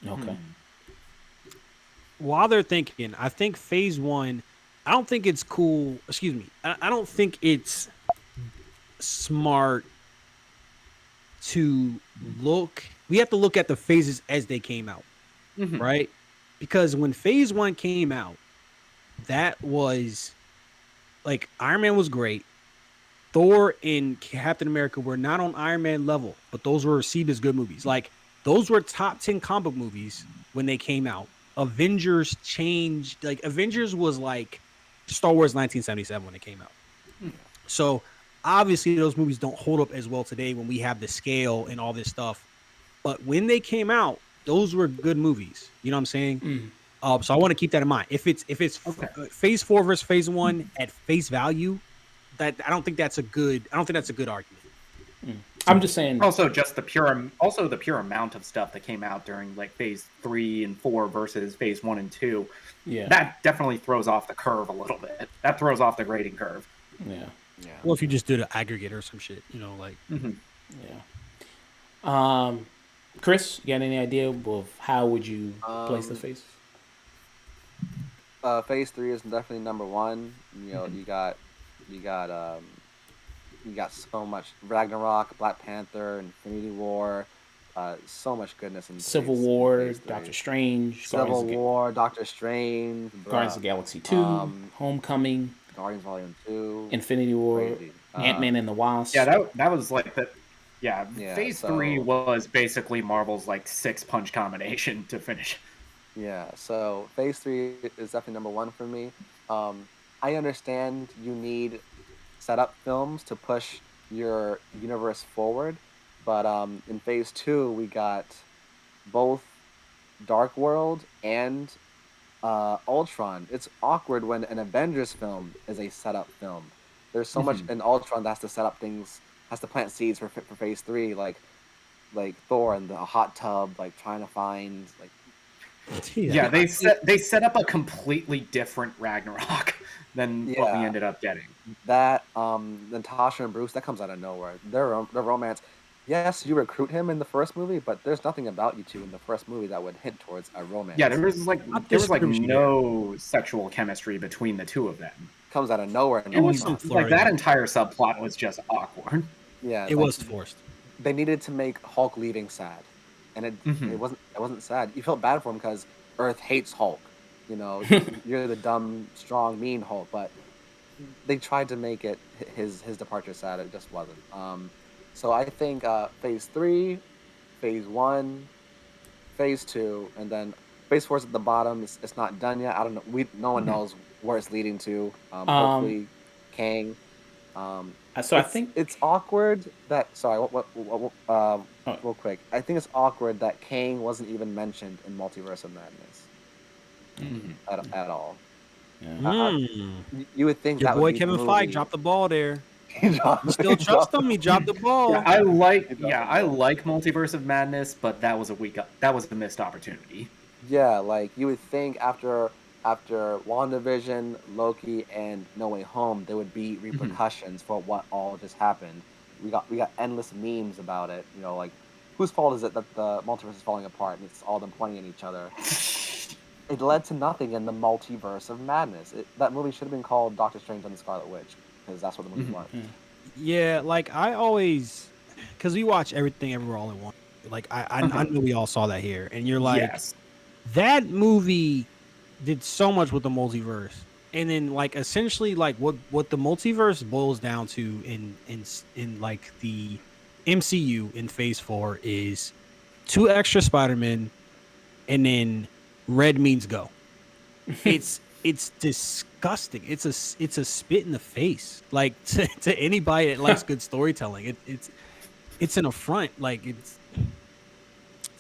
Okay. While they're thinking, I think Phase 1, I don't think it's cool. Excuse me. I don't think it's smart to look. We have to look at the phases as they came out, right? Because when Phase 1 came out, that was like Iron Man was great. Thor and Captain America were not on Iron Man level, but those were received as good movies. Like those were top 10 comic book movies when they came out. Avengers changed. Like Avengers was like Star Wars 1977 when it came out. So obviously those movies don't hold up as well today when we have the scale and all this stuff. But when they came out, those were good movies. You know what I'm saying? So I want to keep that in mind. If it's Phase 4 versus Phase 1 at face value, that I don't think that's a good argument. I'm just saying. Also, just the pure amount of stuff that came out during like Phase 3 and 4 versus Phase 1 and 2. Yeah. That definitely throws off the curve a little bit. That throws off the grading curve. Yeah. Well, if you just did an aggregate or some shit, you know, like. Yeah. Chris, you got any idea of how would you place the phases? Phase 3 is definitely number one. You know, you got you got so much Ragnarok, Black Panther, Infinity War, so much goodness in Civil phase, War, phase three. Doctor Strange, Civil War, Doctor Strange, Guardians of the Galaxy 2, Homecoming, Guardians Volume 2, Infinity War, crazy. Ant-Man and the Wasp. Yeah, that was like the yeah. Phase 3 was basically Marvel's like 6-punch combination to finish. Yeah, so Phase 3 is definitely number 1 for me. I understand you need setup films to push your universe forward, but in Phase 2 we got both Dark World and Ultron. It's awkward when an Avengers film is a setup film. There's so much in Ultron that has to set up things, has to plant seeds for Phase 3, like Thor in the hot tub, like trying to find like. Yeah, they set up a completely different Ragnarok than what we ended up getting. That Natasha and Bruce, that comes out of nowhere. Their romance. Yes, you recruit him in the first movie, but there's nothing about you two in the first movie that would hint towards a romance. Yeah, there was no sexual chemistry between the two of them. Comes out of nowhere. It was like that entire subplot was just awkward. Yeah, it was forced. They needed to make Hulk leaving sad, and it wasn't sad. You felt bad for him because Earth hates Hulk. You know, you're the dumb, strong, mean Hulk, but they tried to make it his departure sad. It just wasn't. So I think Phase 3, Phase 1, Phase 2, and then Phase 4 is at the bottom. It's not done yet. I don't know. No one knows where it's leading to. Hopefully, Kang. So I think it's awkward that. Sorry, real quick. I think it's awkward that Kang wasn't even mentioned in Multiverse of Madness at all. Yeah. You would think your that boy would be Kevin the Feige movie. dropped the ball there. Still trust him. He dropped the ball. Yeah, I like Multiverse of Madness, but that was a missed opportunity. Yeah, like you would think after Wanda Vision, Loki, and No Way Home, there would be repercussions for what all just happened. We got endless memes about it. You know, like whose fault is it that the multiverse is falling apart and it's all them pointing at each other? It led to nothing in the Multiverse of Madness. That movie should have been called Doctor Strange and the Scarlet Witch, because that's what the movie was. Yeah, like I always, because we watch Everything Everywhere All at Once. Like I know we all saw that here, and you're like, yes. That movie did so much with the multiverse, and then like essentially like what the multiverse boils down to in like the MCU in Phase 4 is 2 extra Spider-Men, and then red means go. It's disgusting. It's a spit in the face, like to anybody that likes good storytelling. It's an affront. Like it's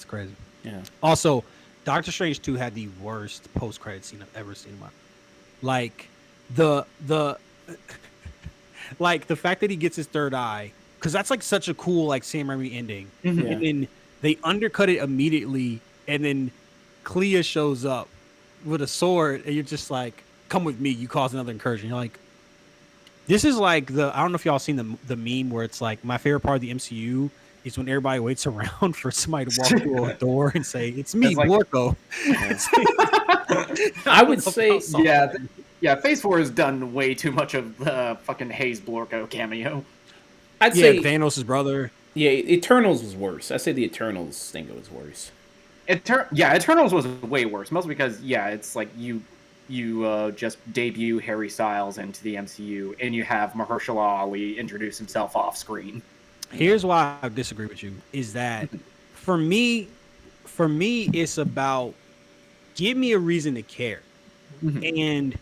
crazy. Yeah. Also, Doctor Strange 2 had the worst post-credit scene I've ever seen in my life. Like the like the fact that he gets his third eye, because that's like such a cool like Sam Raimi ending, and then they undercut it immediately, and then Clea shows up with a sword, and you're just like, come with me, you cause another incursion. You're like, this is like I don't know if y'all seen the meme where it's like, my favorite part of the MCU is when everybody waits around for somebody to walk through a door and say, it's me, like, Blorko. I would say, yeah, Phase 4 has done way too much of the fucking Hayes Blorko cameo. I'd say Thanos' brother. Yeah, Eternals was worse. I'd say the Eternals thing was worse. Eternals was way worse, mostly because it's like you just debut Harry Styles into the MCU, and you have Mahershala Ali introduce himself off screen. Here's why I disagree with you: is that for me, it's about give me a reason to care, and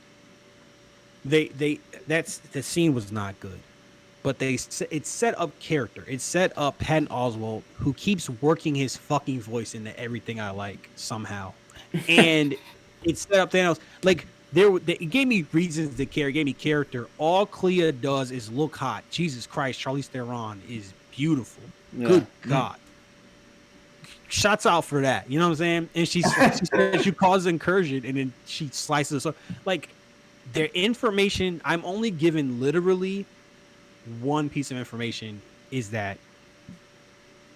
that's the scene was not good, but it set up character. It set up Patton Oswalt, who keeps working his fucking voice into everything I like somehow, and it set up Thanos. Like it gave me reasons to care. It gave me character. All Clea does is look hot. Jesus Christ, Charlize Theron is beautiful. Yeah. Good God. Shots out for that. You know what I'm saying? And she causes incursion, and then she slices us up. Like their information, I'm only given literally one piece of information, is that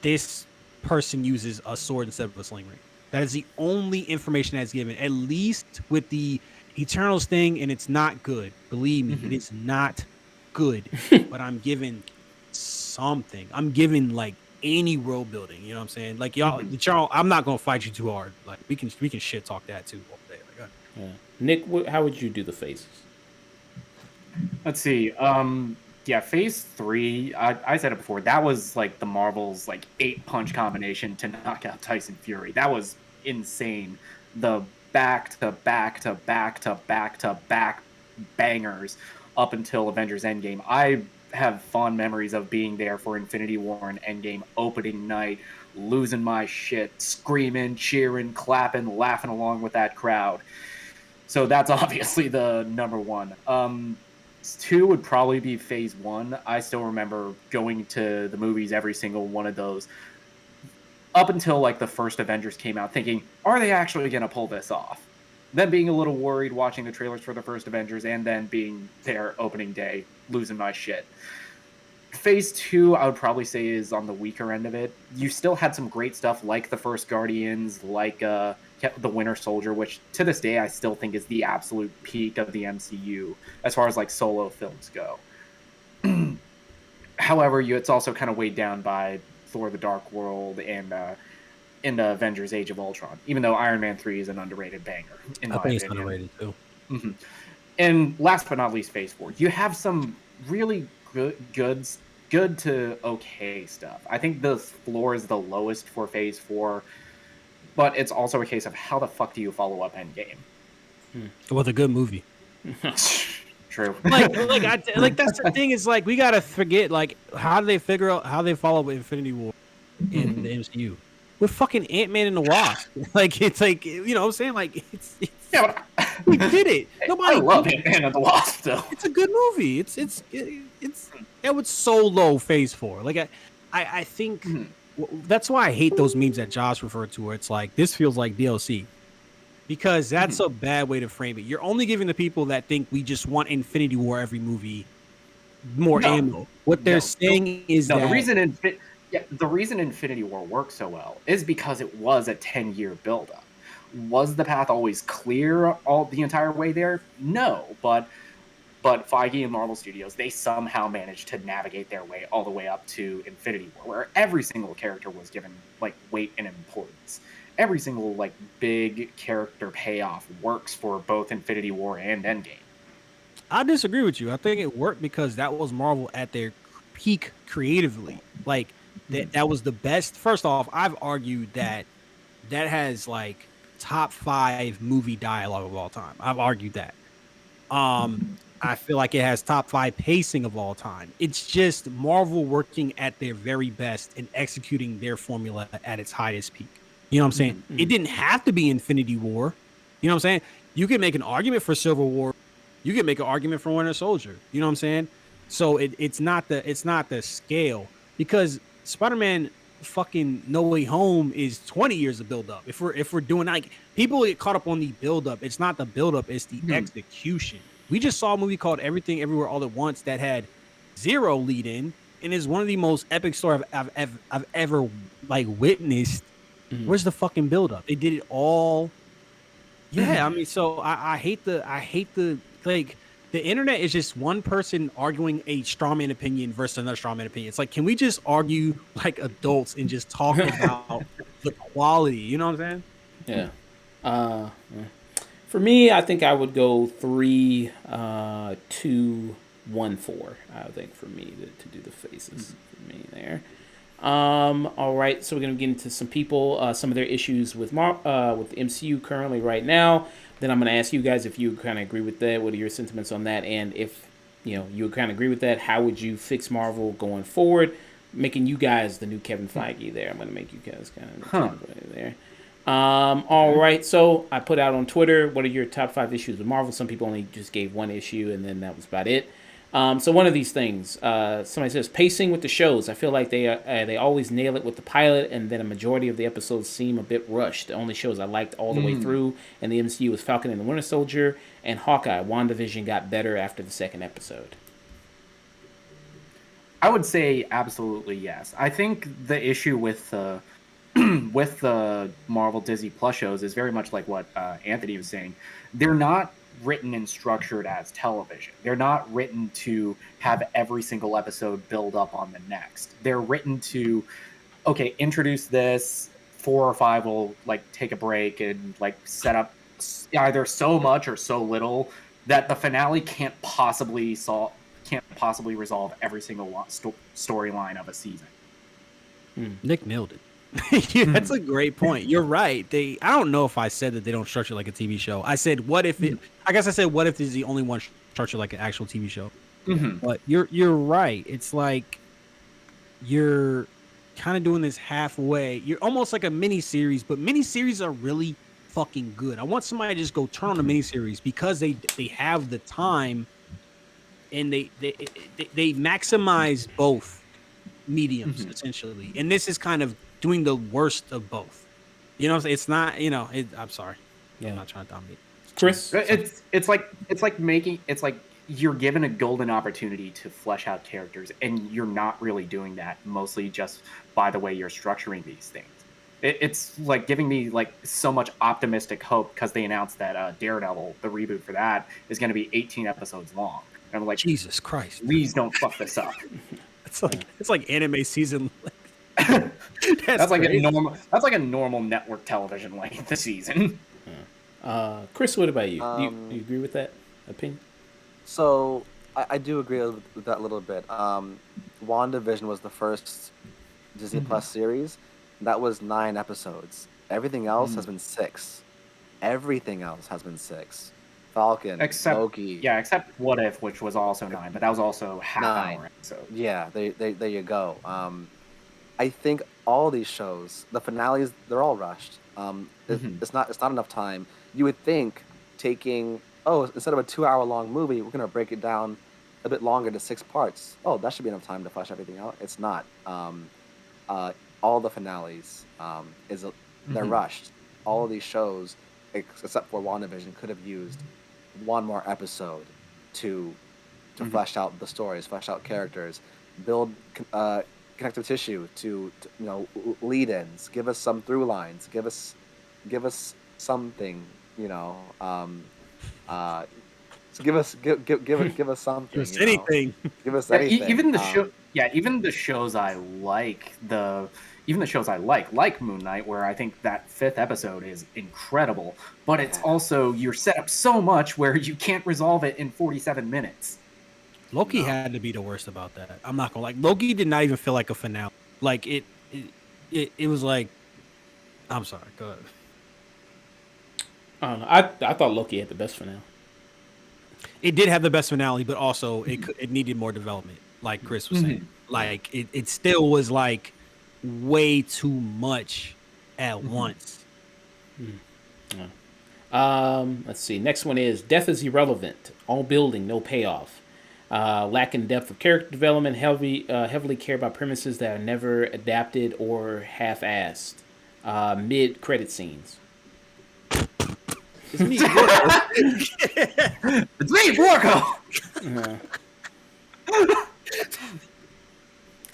this person uses a sword instead of a sling ring. That is the only information that's given, at least with the Eternals thing, and it's not good. Believe me, it is not good. But I'm given something. I'm giving like any world building. You know what I'm saying? Like y'all, I'm not gonna fight you too hard. Like we can shit talk that too all day. Like, Yeah. Nick, how would you do the phases? Let's see. Yeah, Phase 3. I said it before. That was like the Marvel's like 8-punch combination to knock out Tyson Fury. That was insane. The back to back to back to back to back bangers up until Avengers Endgame. I have fond memories of being there for Infinity War and Endgame opening night, losing my shit, screaming, cheering, clapping, laughing along with that crowd. So that's obviously the number one. 2 would probably be Phase 1. I still remember going to the movies, every single one of those, up until like the first Avengers came out, thinking, are they actually going to pull this off? Then being a little worried watching the trailers for the first Avengers, and then being there opening day, losing my shit. Phase 2, I would probably say, is on the weaker end of it. You still had some great stuff like the first Guardians, like the Winter Soldier, which to this day I still think is the absolute peak of the MCU as far as like solo films go. However, it's also kind of weighed down by Thor: The Dark World and Avengers: Age of Ultron, even though Iron Man 3 is an underrated banger, in my opinion. It's underrated too. Mm-hmm. And last but not least, Phase 4. You have some really good to okay stuff. I think the floor is the lowest for Phase 4, but it's also a case of how the fuck do you follow up Endgame? With a good movie. True. Like that's the thing, is like we gotta forget, like, how do they figure out how they follow up Infinity War in the MCU with fucking Ant-Man and the Wasp? Like, it's like, you know what I'm saying? Like, it's yeah, but we did it. Nobody. I love Ant-Man and the Wasp though. It's a good movie. It was so low Phase 4. Like I think that's why I hate those memes that Josh referred to, where it's like, this feels like DLC. Because that's a bad way to frame it. You're only giving the people that think we just want Infinity War every movie more ammo. What they're saying is that the reason Infinity War worked so well is because it was a 10-year buildup. Was the path always clear all the entire way there? No, but Feige and Marvel Studios, they somehow managed to navigate their way all the way up to Infinity War, where every single character was given like weight and importance. Every single like big character payoff works for both Infinity War and Endgame. I disagree with you. I think it worked because that was Marvel at their peak creatively. Like that was the best. First off, I've argued that has like top 5 movie dialogue of all time. I've argued that. I feel like it has top 5 pacing of all time. It's just Marvel working at their very best and executing their formula at its highest peak. You know what I'm saying? Mm-hmm. It didn't have to be Infinity War. You know what I'm saying? You can make an argument for Civil War. You can make an argument for Winter Soldier. You know what I'm saying? So it's not the scale, because Spider-Man fucking No Way Home is 20 years of build up. If we're doing, like, people get caught up on the build up. It's not the build up, it's the execution. We just saw a movie called Everything Everywhere All at Once that had 0 lead in, and is one of the most epic stories I've ever like witnessed. Where's the fucking build up? They did it all. Yeah, I mean, so I hate the like, the internet is just one person arguing a strawman opinion versus another strawman opinion. It's like, can we just argue like adults and just talk about the quality? You know what I'm saying? Yeah. For me, I think I would go 3, 2, 1, 4. I think for me to do the faces for me there. All right, so we're gonna get into some people, some of their issues with the MCU currently right now. Then I'm gonna ask you guys if you kind of agree with that. What are your sentiments on that? And if you kind of agree with that, how would you fix Marvel going forward? Making you guys the new Kevin Feige there. I'm gonna make you guys kind of there. All right, so I put out on Twitter, what are your top 5 issues with Marvel? Some people only just gave 1 issue, and then that was about it. So one of these things, somebody says, pacing with the shows. I feel like they always nail it with the pilot, and then a majority of the episodes seem a bit rushed. The only shows I liked all the way through in the MCU was Falcon and the Winter Soldier and Hawkeye. Wanda Vision got better after the 2nd episode. I would say absolutely yes. I think the issue with with the Marvel Disney Plus shows is very much like what Anthony was saying. They're not written and structured as television. They're not written to have every single episode build up on the next. They're written to, okay, introduce this, 4 or 5 will like take a break and like set up either so much or so little that the finale can't possibly resolve every single storyline of a season. Nick nailed it. Yeah, that's a great point. You're right. I don't know if I said that they don't structure like a TV show. I said, what if it? I guess I said, what if this is the only one structured like an actual TV show? But you're right. It's like you're kind of doing this halfway. You're almost like a mini series, but mini series are really fucking good. I want somebody to just go turn on a mini series because they have the time and they maximize both mediums essentially. And this is kind of doing the worst of both. You know what I'm saying? It's not, I'm sorry. Yeah. I'm not trying to dominate. Chris? It's like you're given a golden opportunity to flesh out characters, and you're not really doing that, mostly just by the way you're structuring these things. It's like giving me like so much optimistic hope because they announced that Daredevil, the reboot for that, is going to be 18 episodes long. And I'm like, Jesus Christ, please don't fuck this up. It's like anime season. That's like a normal network television length this season. Chris, what about you? Do you agree with that opinion? So I do agree with that a little bit. Wanda Vision was the first Disney Plus series. That was 9 episodes. Everything else has been 6. Everything else has been 6. Falcon, except Loki. Yeah, except What If, which was also 9, but that was also half-hour episode. Yeah, there you go. I think all these shows, the finales, they're all rushed. It's not enough time. You would think taking instead of a 2-hour-long movie, we're gonna break it down a bit longer to 6 parts. Oh, that should be enough time to flesh everything out. It's not. All the finales they're rushed. All of these shows, except for WandaVision, could have used one more episode to flesh out the stories, flesh out characters, build connective tissue to lead-ins, give us some through lines, give us something, so give us something. Give us anything. Give us anything. Even the shows I like Moon Knight, where I think that 5th episode is incredible, but it's also, you're set up so much where you can't resolve it in 47 minutes. Loki had to be the worst about that. I'm not gonna like. Loki did not even feel like a finale. Like it was like. I'm sorry. Go ahead. I don't know. I thought Loki had the best finale. It did have the best finale, but also it needed more development. Like Chris was saying, like it still was like way too much at once. Let's see. Next one is Death is Irrelevant. All building, no payoff. Lacking depth of character development, heavily care about premises that are never adapted or half-assed. Mid-credit scenes. It's me, Borko. It's me, Borko.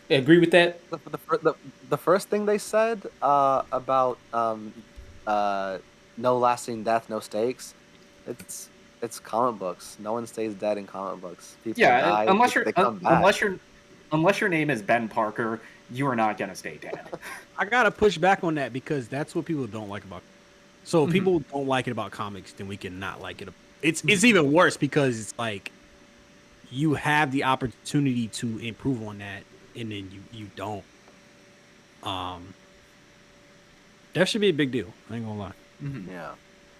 Agree with that? The first thing they said about no lasting death, no stakes, it's comic books. No one stays dead in comic books. People die, unless your name is Ben Parker, you are not gonna stay dead. I gotta push back on that because that's what people don't like about. So if people don't like it about comics, then we can not like it. It's even worse because it's like you have the opportunity to improve on that, and then you don't. That should be a big deal. I ain't gonna lie. Yeah.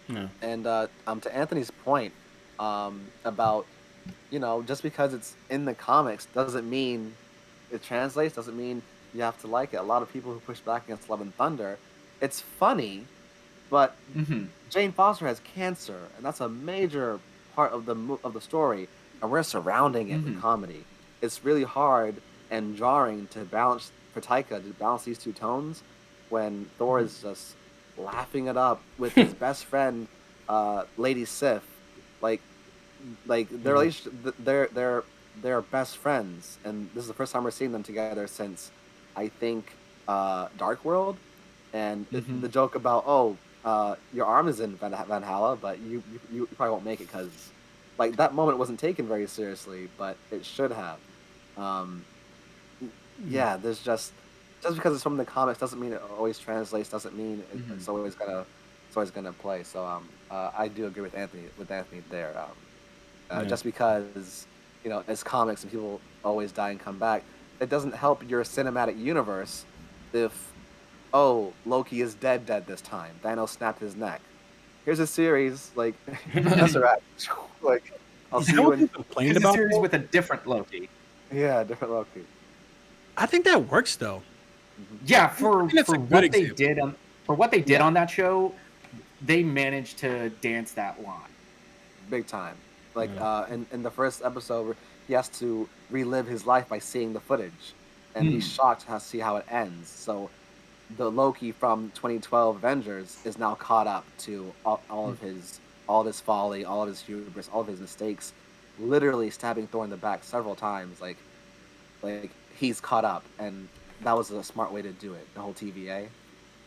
No. And to Anthony's point about, just because it's in the comics doesn't mean it translates, doesn't mean you have to like it. A lot of people who push back against Love and Thunder, it's funny, but Jane Foster has cancer, and that's a major part of the story, and we're surrounding it with comedy. It's really hard and jarring to balance, for Taika to balance these two tones when Thor is just laughing it up with his best friend, Lady Sif. Like their relationship, they're best friends, and this is the first time we're seeing them together since I think Dark World, and the joke about your arm is in Valhalla, but you probably won't make it because, like, that moment wasn't taken very seriously, but it should have. Um, yeah, there's just because it's from the comics doesn't mean it always translates. Doesn't mean it's always gonna play. So I do agree with Anthony there. Just because it's comics and people always die and come back, it doesn't help your cinematic universe if Loki is dead this time. Thanos snapped his neck. Here's a series like Tesseract. Like I'll see you in complained It's a about series though? with a different Loki. different Loki. I think that works though. Yeah, for think that's a for good what they example. did on that show, they managed to dance that line. Big time. Like in the first episode, he has to relive his life by seeing the footage, and he's shocked to see how it ends. So the Loki from 2012 Avengers is now caught up to all of his folly, all of his hubris, all of his mistakes, literally stabbing Thor in the back several times. Like he's caught up, and that was a smart way to do it. The whole TVA.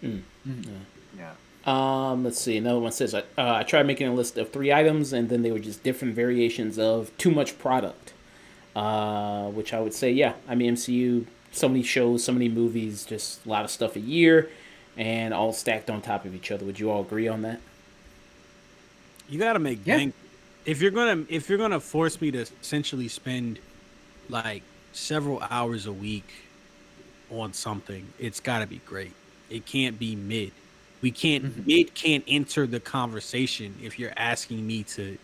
Yeah. Let's see. Another one says, I tried making a list of 3 items, and then they were just different variations of too much product. Which I would say, yeah. I mean, MCU, so many shows, so many movies, just a lot of stuff a year, and all stacked on top of each other. Would you all agree on that? You gotta make bank. If you're gonna force me to essentially spend like several hours a week on something, it's gotta be great. It can't be mid. Mid can't enter the conversation if you're asking me to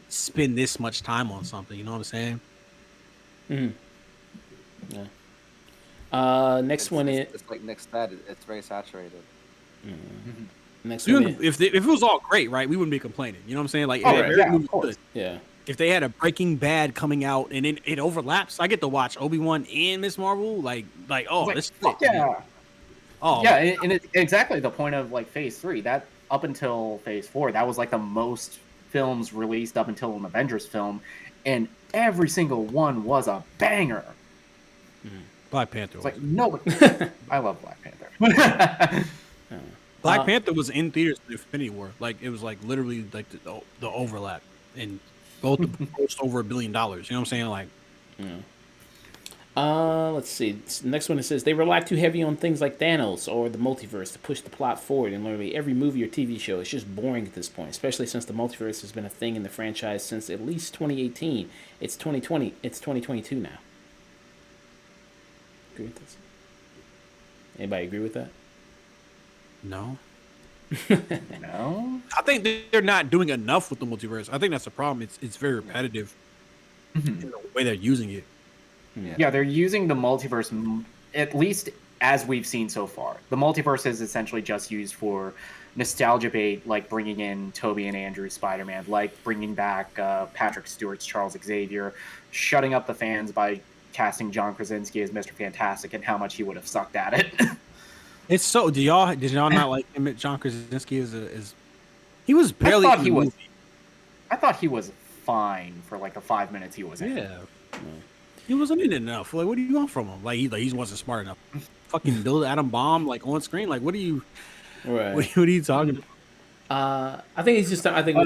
spend this much time on something. You know what I'm saying? Yeah. Next one is It's like Nick said. It's very saturated. next one. If it was all great, right, we wouldn't be complaining. You know what I'm saying? Like, Oh, if right, every yeah, movie of course. was good. Yeah. If they had a Breaking Bad coming out and it overlaps, I get to watch Obi-Wan and Miss Marvel. Like, this Fuck fit. yeah. Oh, Yeah, and it's exactly the point of like Phase 3. That up until Phase 4, that was like the most films released up until an Avengers film, and every single one was a banger. Black Panther. It's like no, I love Black Panther. Black Panther was in theaters in Infinity War. Like, it was like literally like the overlap, and both grossed over $1 billion. You know what I'm saying? Like, Let's see. Next one, it says they rely too heavy on things like Thanos or the multiverse to push the plot forward in literally every movie or TV show. It's just boring at this point, especially since the multiverse has been a thing in the franchise since at least 2018. It's 2020. It's 2022 now. Agree with this? Anybody agree with that? no. No, I think they're not doing enough with the multiverse. I think that's the problem. It's very repetitive in the way they're using it. yeah, they're using the multiverse at least as we've seen so far. The multiverse is essentially just used for nostalgia bait, like bringing in Tobey and Andrew's Spider-Man, like bringing back Patrick Stewart's Charles Xavier, shutting up the fans by casting John Krasinski as Mr. Fantastic and how much he would have sucked at it. It's so. Did y'all not like him? John Krasinski is he was barely. I thought in he the was. movie. I thought he was fine for like the 5 minutes he was in. Yeah. He wasn't in it enough. Like, what do you want from him? Like, he wasn't smart enough. Fucking build an atom bomb like on screen. Like, what are you? Right. What are you talking about? I think he's just. I think.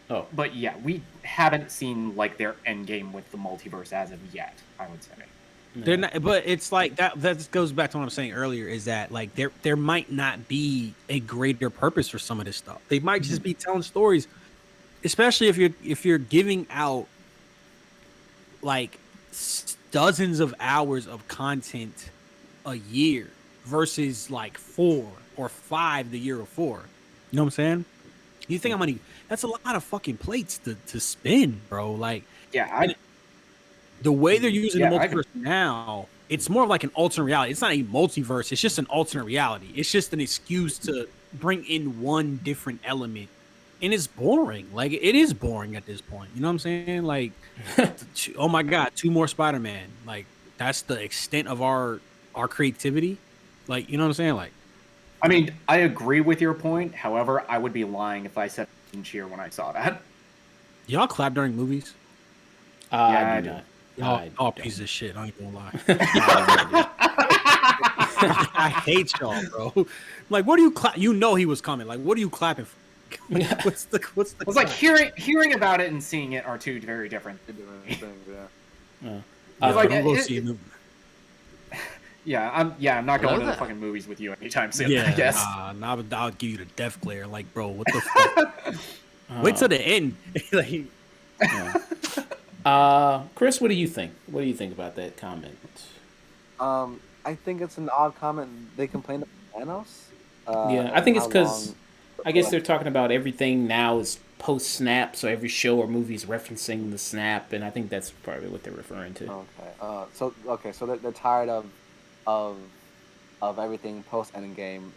But yeah, we haven't seen like their end game with the multiverse as of yet, I would say. They're not, but it's like that. That just goes back to what I'm saying earlier. Is that like there might not be a greater purpose for some of this stuff. They might just be telling stories, especially if you're giving out like dozens of hours of content a year versus like 4 or 5 the year before. You know what I'm saying? You think how many? That's a lot of fucking plates to spin, bro. Like, Yeah, the way they're using the I multiverse now, it's more of like an alternate reality. It's not a multiverse. It's just an alternate reality. It's just an excuse to bring in one different element. And it's boring. Like, it is boring at this point. You know what I'm saying? Like, oh my God, 2 more Spider-Man. Like, that's the extent of our creativity. Like, you know what I'm saying? Like, I mean, I agree with your point. However, I would be lying if I said I didn't cheer when I saw that. y'all clap during movies? I I do do. not. Y'all, I all don't. piece of shit. I ain't gonna lie. I hate y'all, bro. Like, what are you You know he was coming. Like, what are you clapping for? What's the It was like hearing about it and seeing it are two very different. They're doing things, yeah. It's like, don't go see it. Yeah, I'm not going to the that? fucking movies with you anytime soon. Yeah, I guess. I'll give you the death glare. Like, bro, what the fuck? Wait till the end. Like, Chris, what do you think? What do you think about that comment? I think it's an odd comment. They complained about Thanos. Yeah, I think it's how because long- I guess they're talking about everything now is post snap, so every show or movie is referencing the snap, and I think that's probably what they're referring to. Okay. So they're tired of everything post Endgame.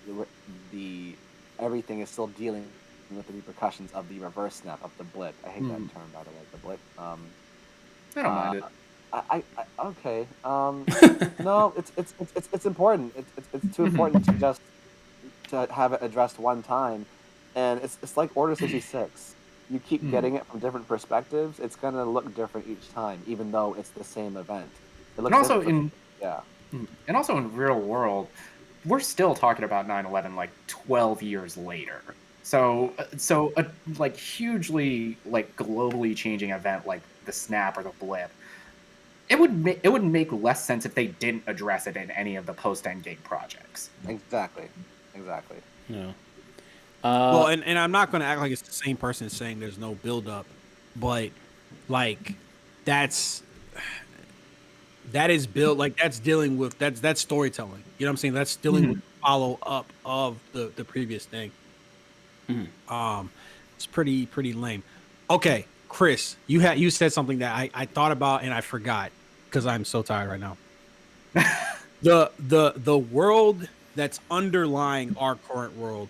The everything is still dealing with the repercussions of the reverse snap of the blip. I hate that term, by the way, the blip. I don't mind it. I okay. No, it's important. It's too important to just to have it addressed one time, and it's like Order 66. You keep getting it from different perspectives. It's gonna look different each time, even though it's the same event. It looks And also different and also in real world, we're still talking about 9/11 like 12 years later. So a like hugely like globally changing event like the snap or the blip, it would make less sense if they didn't address it in any of the post Endgame projects. Exactly. Yeah. well, and I'm not going to act like it's the same person saying there's no build up, but like that is built like that's dealing with that's storytelling. You know what I'm saying? That's dealing with the follow up of the previous thing. It's pretty lame. Okay, Chris, you said something that I thought about and I forgot because I'm so tired right now. The world that's underlying our current world,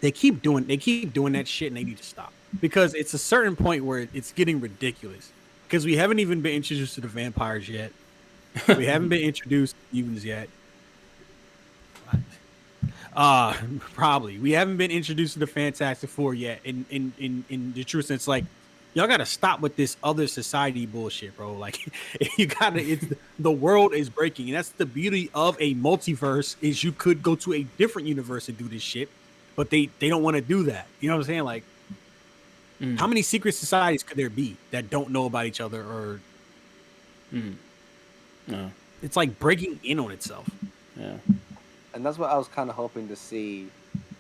they keep doing that shit and they need to stop because it's a certain point where it's getting ridiculous because we haven't even been introduced to the vampires yet. We haven't been introduced to humans yet. Probably we haven't been introduced to the Fantastic Four yet. In the true sense, like y'all gotta stop with this other society bullshit, bro. Like you gotta. It's the world is breaking, and that's the beauty of a multiverse is you could go to a different universe and do this shit, but they don't want to do that. You know what I'm saying? Like, how many secret societies could there be that don't know about each other or? It's like breaking in on itself. Yeah. And that's what I was kind of hoping to see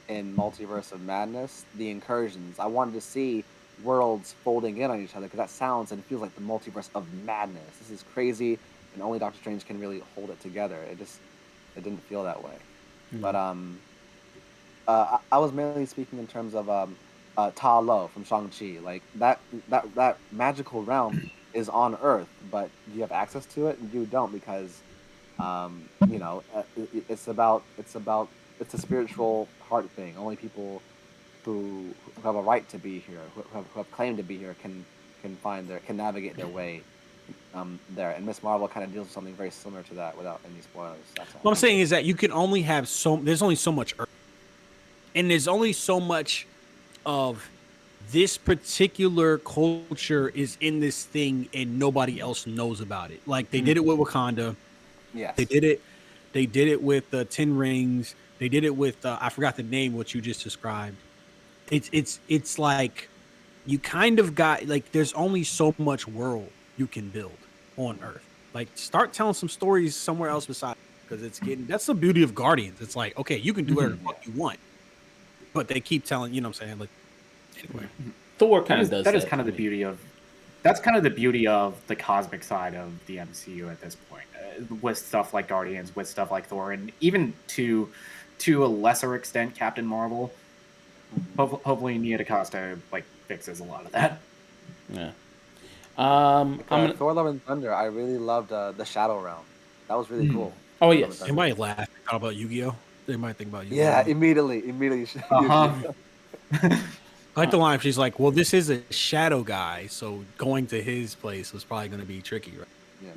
in Multiverse of Madness, the incursions. I wanted to see worlds folding in on each other because that sounds and feels like the Multiverse of Madness. This is crazy, and only Doctor Strange can really hold it together. It didn't feel that way. But I was mainly speaking in terms of Ta Lo from Shang-Chi. Like that magical realm is on Earth, but do you have access to it? You don't because it's a spiritual heart thing. Only people who have a right to be here, who have claimed to be here, can navigate their way there. And Miss Marvel kind of deals with something very similar to that without any spoilers. That's all. What I'm saying is that you can only have there's only so much Earth, and there's only so much of this particular culture is in this thing, and nobody else knows about it. Like they did it with Wakanda. Yes. They did it with the 10 Rings. They did it with I forgot the name what you just described. It's like you kind of got like there's only so much world you can build on Earth. Like start telling some stories somewhere else besides because that's the beauty of Guardians. It's like okay, you can do whatever the fuck you want, but they keep telling you know what I'm saying like anyway. Thor kind of does that. That is kind of the beauty of. That's kind of the beauty of the cosmic side of the MCU at this point, with stuff like Guardians, with stuff like Thor, and even to a lesser extent, Captain Marvel. Hopefully, Nia DaCosta like fixes a lot of that. Yeah. Thor: Love and Thunder. I really loved the Shadow Realm. That was really cool. Oh yes. They might laugh about Yu-Gi-Oh. They might think about Yu-Gi-Oh. Yeah, immediately. I like the line. She's like, "Well, this is a shadow guy, so going to his place was probably going to be tricky, right?" Yeah.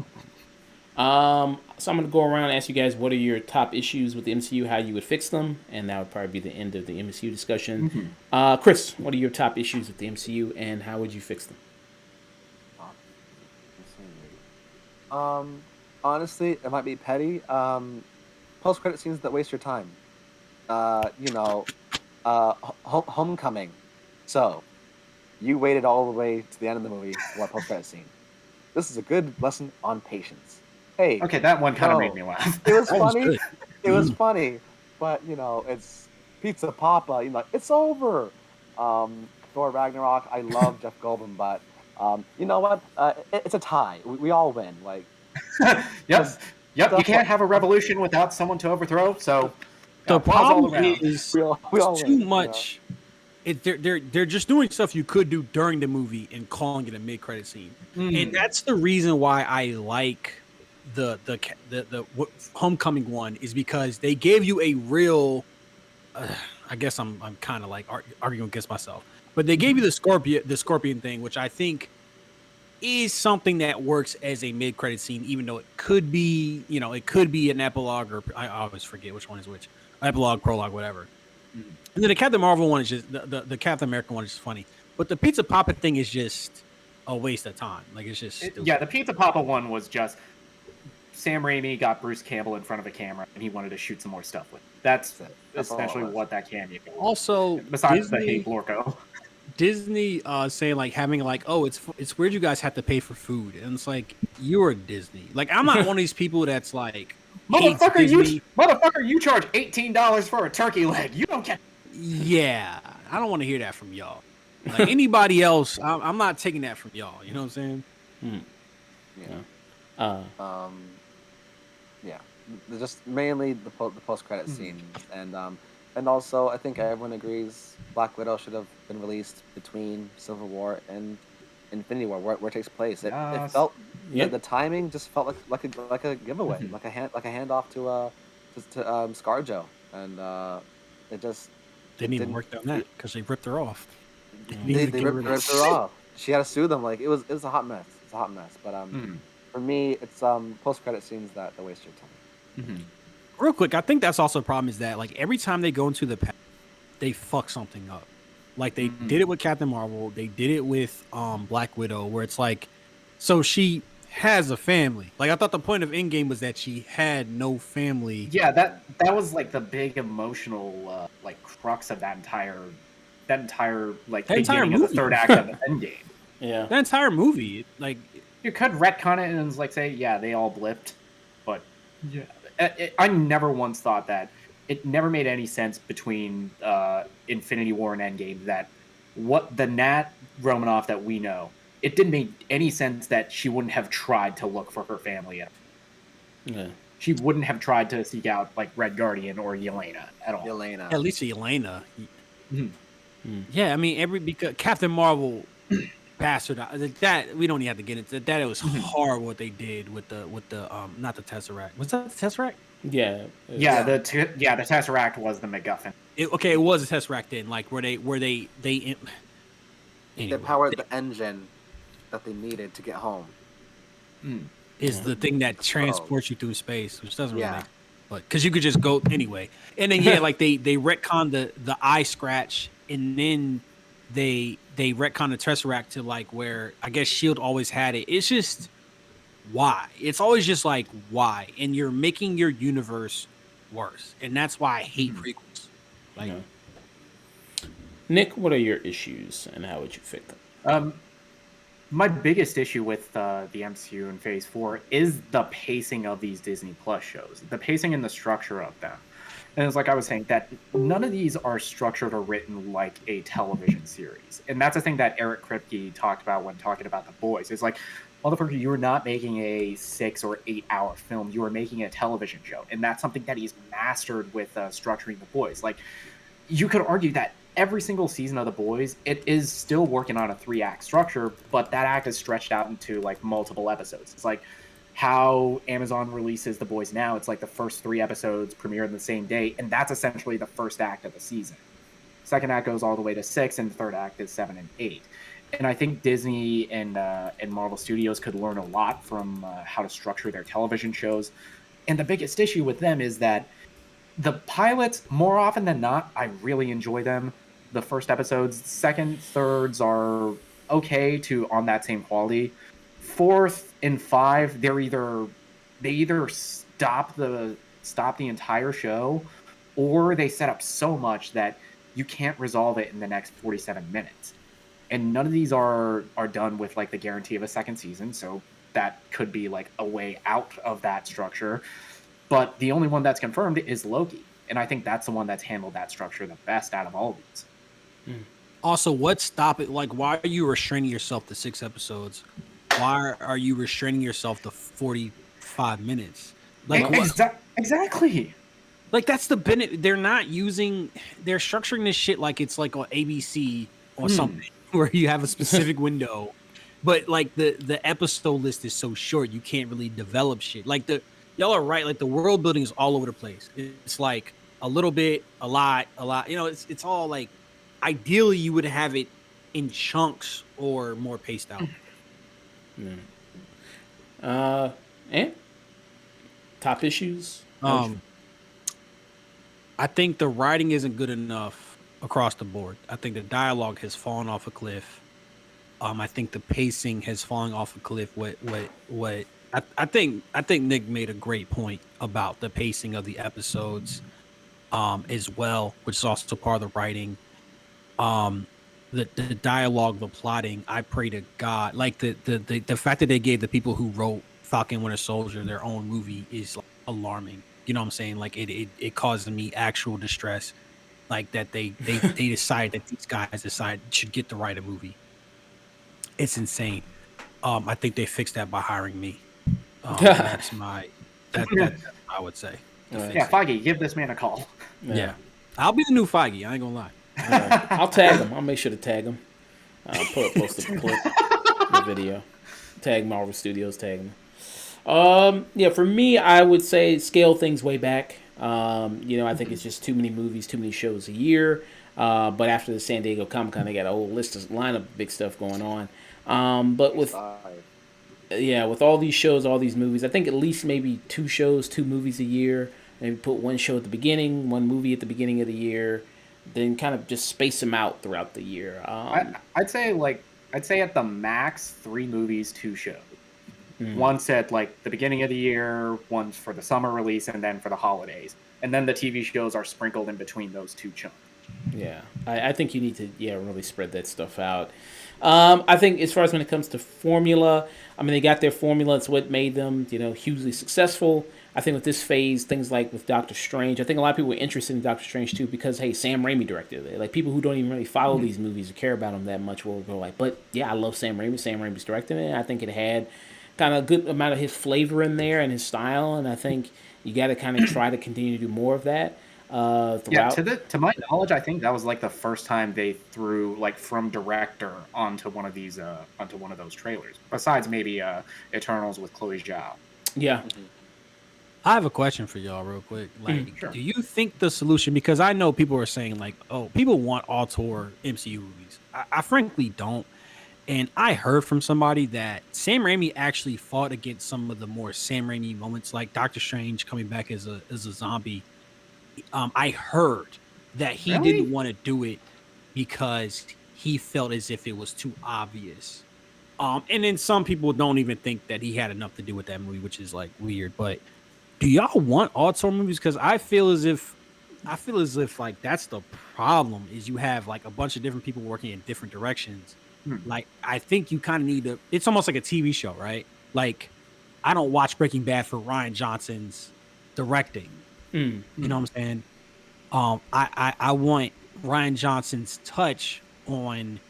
So I'm going to go around and ask you guys what are your top issues with the MCU, how you would fix them, and that would probably be the end of the MCU discussion. Chris, what are your top issues with the MCU, and how would you fix them? Honestly, it might be petty. post-credit scenes that waste your time. Homecoming. So, you waited all the way to the end of the movie for a post-credit scene. This is a good lesson on patience. Hey, Okay, that one kind of no, made me laugh. it was That was funny. good. It was funny, but it's Pizza Papa. It's over. Thor Ragnarok. I love Jeff Goldblum, but you know what? It's a tie. We all win. Like, Yep. You stuff can't have a revolution without someone to overthrow. So The applause all problem around. is we all it's too win, much. They're just doing stuff you could do during the movie and calling it a mid-credit scene, and that's the reason why I like the Homecoming one, is because they gave you a real. I guess I'm kind of like arguing against myself, but they gave you the scorpion thing, which I think is something that works as a mid-credit scene, even though it could be it could be an epilogue, or I always forget which one is which, epilogue, prologue, whatever. And then the Captain Marvel one is just the Captain America one is just funny, but the Pizza Papa thing is just a waste of time. Like, it's just stupid. The Pizza Papa one was just Sam Raimi got Bruce Campbell in front of a camera and he wanted to shoot some more stuff with. That's essentially what that cameo was. Also, besides the Hey Blorko. Disney saying like having like, oh, it's weird you guys have to pay for food, and it's like, you're Disney. Like, I'm not one of these people that's like, motherfucker, you charge $18 for a turkey leg. You don't get. Yeah, I don't want to hear that from y'all. Like, anybody else, I'm not taking that from y'all. You know what I'm saying? Yeah. Yeah. Just mainly the post-credit scenes, and also I think everyone agrees Black Widow should have been released between Civil War and Infinity War, where it takes place. It felt the timing just felt like a giveaway, like a handoff to ScarJo, and it just didn't even work on that because they ripped her off. They ripped her off. She had to sue them. Like, it was a hot mess. It's a hot mess. But for me, it's post-credit scenes that waste your time. Real quick, I think that's also a problem, is that like every time they go into the past, they fuck something up. Like, they did it with Captain Marvel, they did it with Black Widow, where it's like, so she has a family. Like, I thought the point of Endgame was that she had no family. Yeah, that was like the big emotional like crux of that entire like that entire beginning of the third act of the Endgame. Yeah, that entire movie, like, you could retcon it and like say, yeah, they all blipped, but I never once thought that. It never made any sense between Infinity War and Endgame that what the Nat Romanoff that we know, it didn't make any sense that she wouldn't have tried to look for her family at all. Yeah. She wouldn't have tried to seek out like Red Guardian or Yelena at all. At least Yelena. Yeah, I mean, because Captain Marvel bastard that we don't even have to get into that. It was horrible what they did with the not the Tesseract. Was that the Tesseract? Yeah. The Tesseract was the MacGuffin. It was a Tesseract then, like where they They powered the engine that they needed to get home. Is the thing that transports you through space, which doesn't really make, but because you could just go anyway. And then like they retconned the eye scratch, and then they retconned the Tesseract to like where I guess Shield always had it. It's just why? It's always just like why, and you're making your universe worse, and that's why I hate prequels. Like, Nick, what are your issues, and how would you fix them? My biggest issue with the MCU in Phase 4 is the pacing of these Disney Plus shows, the pacing and the structure of them. And it's like I was saying, that none of these are structured or written like a television series. And that's a thing that Eric Kripke talked about when talking about The Boys. It's like, motherfucker, you're not making a 6 or 8 hour film. You are making a television show. And that's something that he's mastered with structuring The Boys. Like, you could argue that every single season of The Boys, it is still working on a 3-act structure, but that act is stretched out into like multiple episodes. It's like how Amazon releases The Boys now. It's like the first 3 episodes premiere on the same day, and that's essentially the first act of the season. Second act goes all the way to 6, and the third act is 7 and 8. And I think Disney and Marvel Studios could learn a lot from how to structure their television shows. And the biggest issue with them is that the pilots, more often than not, I really enjoy them. The first episodes, second, thirds are okay to on that same quality. Fourth and 5, they either stop the stop the entire show, or they set up so much that you can't resolve it in the next 47 minutes. And none of these are done with like the guarantee of a second season, so that could be like a way out of that structure. But the only one that's confirmed is Loki, and I think that's the one that's handled that structure the best out of all of these. Also, what stop it? Like, why are you restraining yourself to 6 episodes? Why are you restraining yourself to 45 minutes? Like, Exactly. Like, that's the benefit. They're structuring this shit like it's like on ABC or something where you have a specific window, but like the episode list is so short, you can't really develop shit. Like y'all are right. Like the world building is all over the place. It's like a little bit, a lot. You know, it's all like, ideally you would have it in chunks or more paced out. And top issues. I think the writing isn't good enough across the board. I think the dialogue has fallen off a cliff. I think the pacing has fallen off a cliff. I think Nick made a great point about the pacing of the episodes, as well, which is also part of the writing. The dialogue, the plotting. I pray to God, like the fact that they gave the people who wrote Falcon Winter Soldier their own movie is like alarming. You know what I'm saying? Like it caused me actual distress. Like that they decide that these guys should get to write a movie. It's insane. I think they fixed that by hiring me. That's that I would say. Yeah, Feige, give this man a call. Yeah. I'll be the new Feige. I ain't gonna lie. I'll tag him. I'll make sure to tag him. I'll post a clip, the video. Tag Marvel Studios. Tag him. Yeah, for me, I would say scale things way back. I think it's just too many movies, too many shows a year. But after the San Diego Comic-Con, they got a whole line of big stuff going on. But with all these shows, all these movies, I think at least maybe 2 shows, 2 movies a year. Maybe put 1 show at the beginning, 1 movie at the beginning of the year, then kind of just space them out throughout the year. I'd say at the max 3 movies, 2 shows. One's at like the beginning of the year, one's for the summer release, and then for the holidays. And then the TV shows are sprinkled in between those 2 chunks. Yeah, I think you need to really spread that stuff out. I think as far as when it comes to formula, I mean, they got their formula. It's what made them, hugely successful. I think with this phase, things like with Doctor Strange, I think a lot of people were interested in Doctor Strange too because, hey, Sam Raimi directed it. Like, people who don't even really follow these movies or care about them that much will go like, but yeah, I love Sam Raimi. Sam Raimi's directing it. I think it had kind of a good amount of his flavor in there and his style, and I think you got to kind of try to continue to do more of that throughout. Yeah, to my knowledge, I think that was like the first time they threw like from director onto one of these onto one of those trailers. Besides maybe Eternals with Chloe Zhao. Yeah. I have a question for y'all real quick. Like, Sure. Do you think the solution, because I know people are saying like, oh, people want auteur MCU movies. I frankly don't. And I heard from somebody that Sam Raimi actually fought against some of the more Sam Raimi moments, like Doctor Strange coming back as a zombie. I heard that he didn't want to do it because he felt as if it was too obvious. And then some people don't even think that he had enough to do with that movie, which is like weird. But do y'all want auteur movies? Because I feel as if like that's the problem, is you have like a bunch of different people working in different directions. Like, I think you kind of need to, it's almost like a TV show, right? Like, I don't watch Breaking Bad for Rian Johnson's directing. You know what I'm saying? I want Rian Johnson's touch on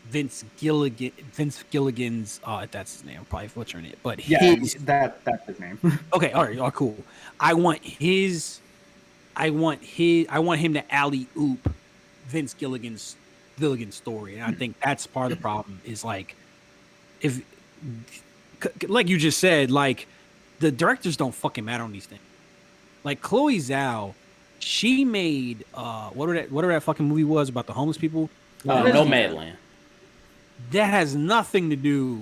Vince Gilligan's, that's his name, I'm probably butchering it, but that's his name. Okay, all right, cool. I want him to alley-oop Vince Gilligan's story, and I think that's part of the problem, is like, if, like you just said, like, the directors don't fucking matter on these things. Like, Chloe Zhao, she made whatever that fucking movie was about the homeless people. Nomadland. That has nothing to do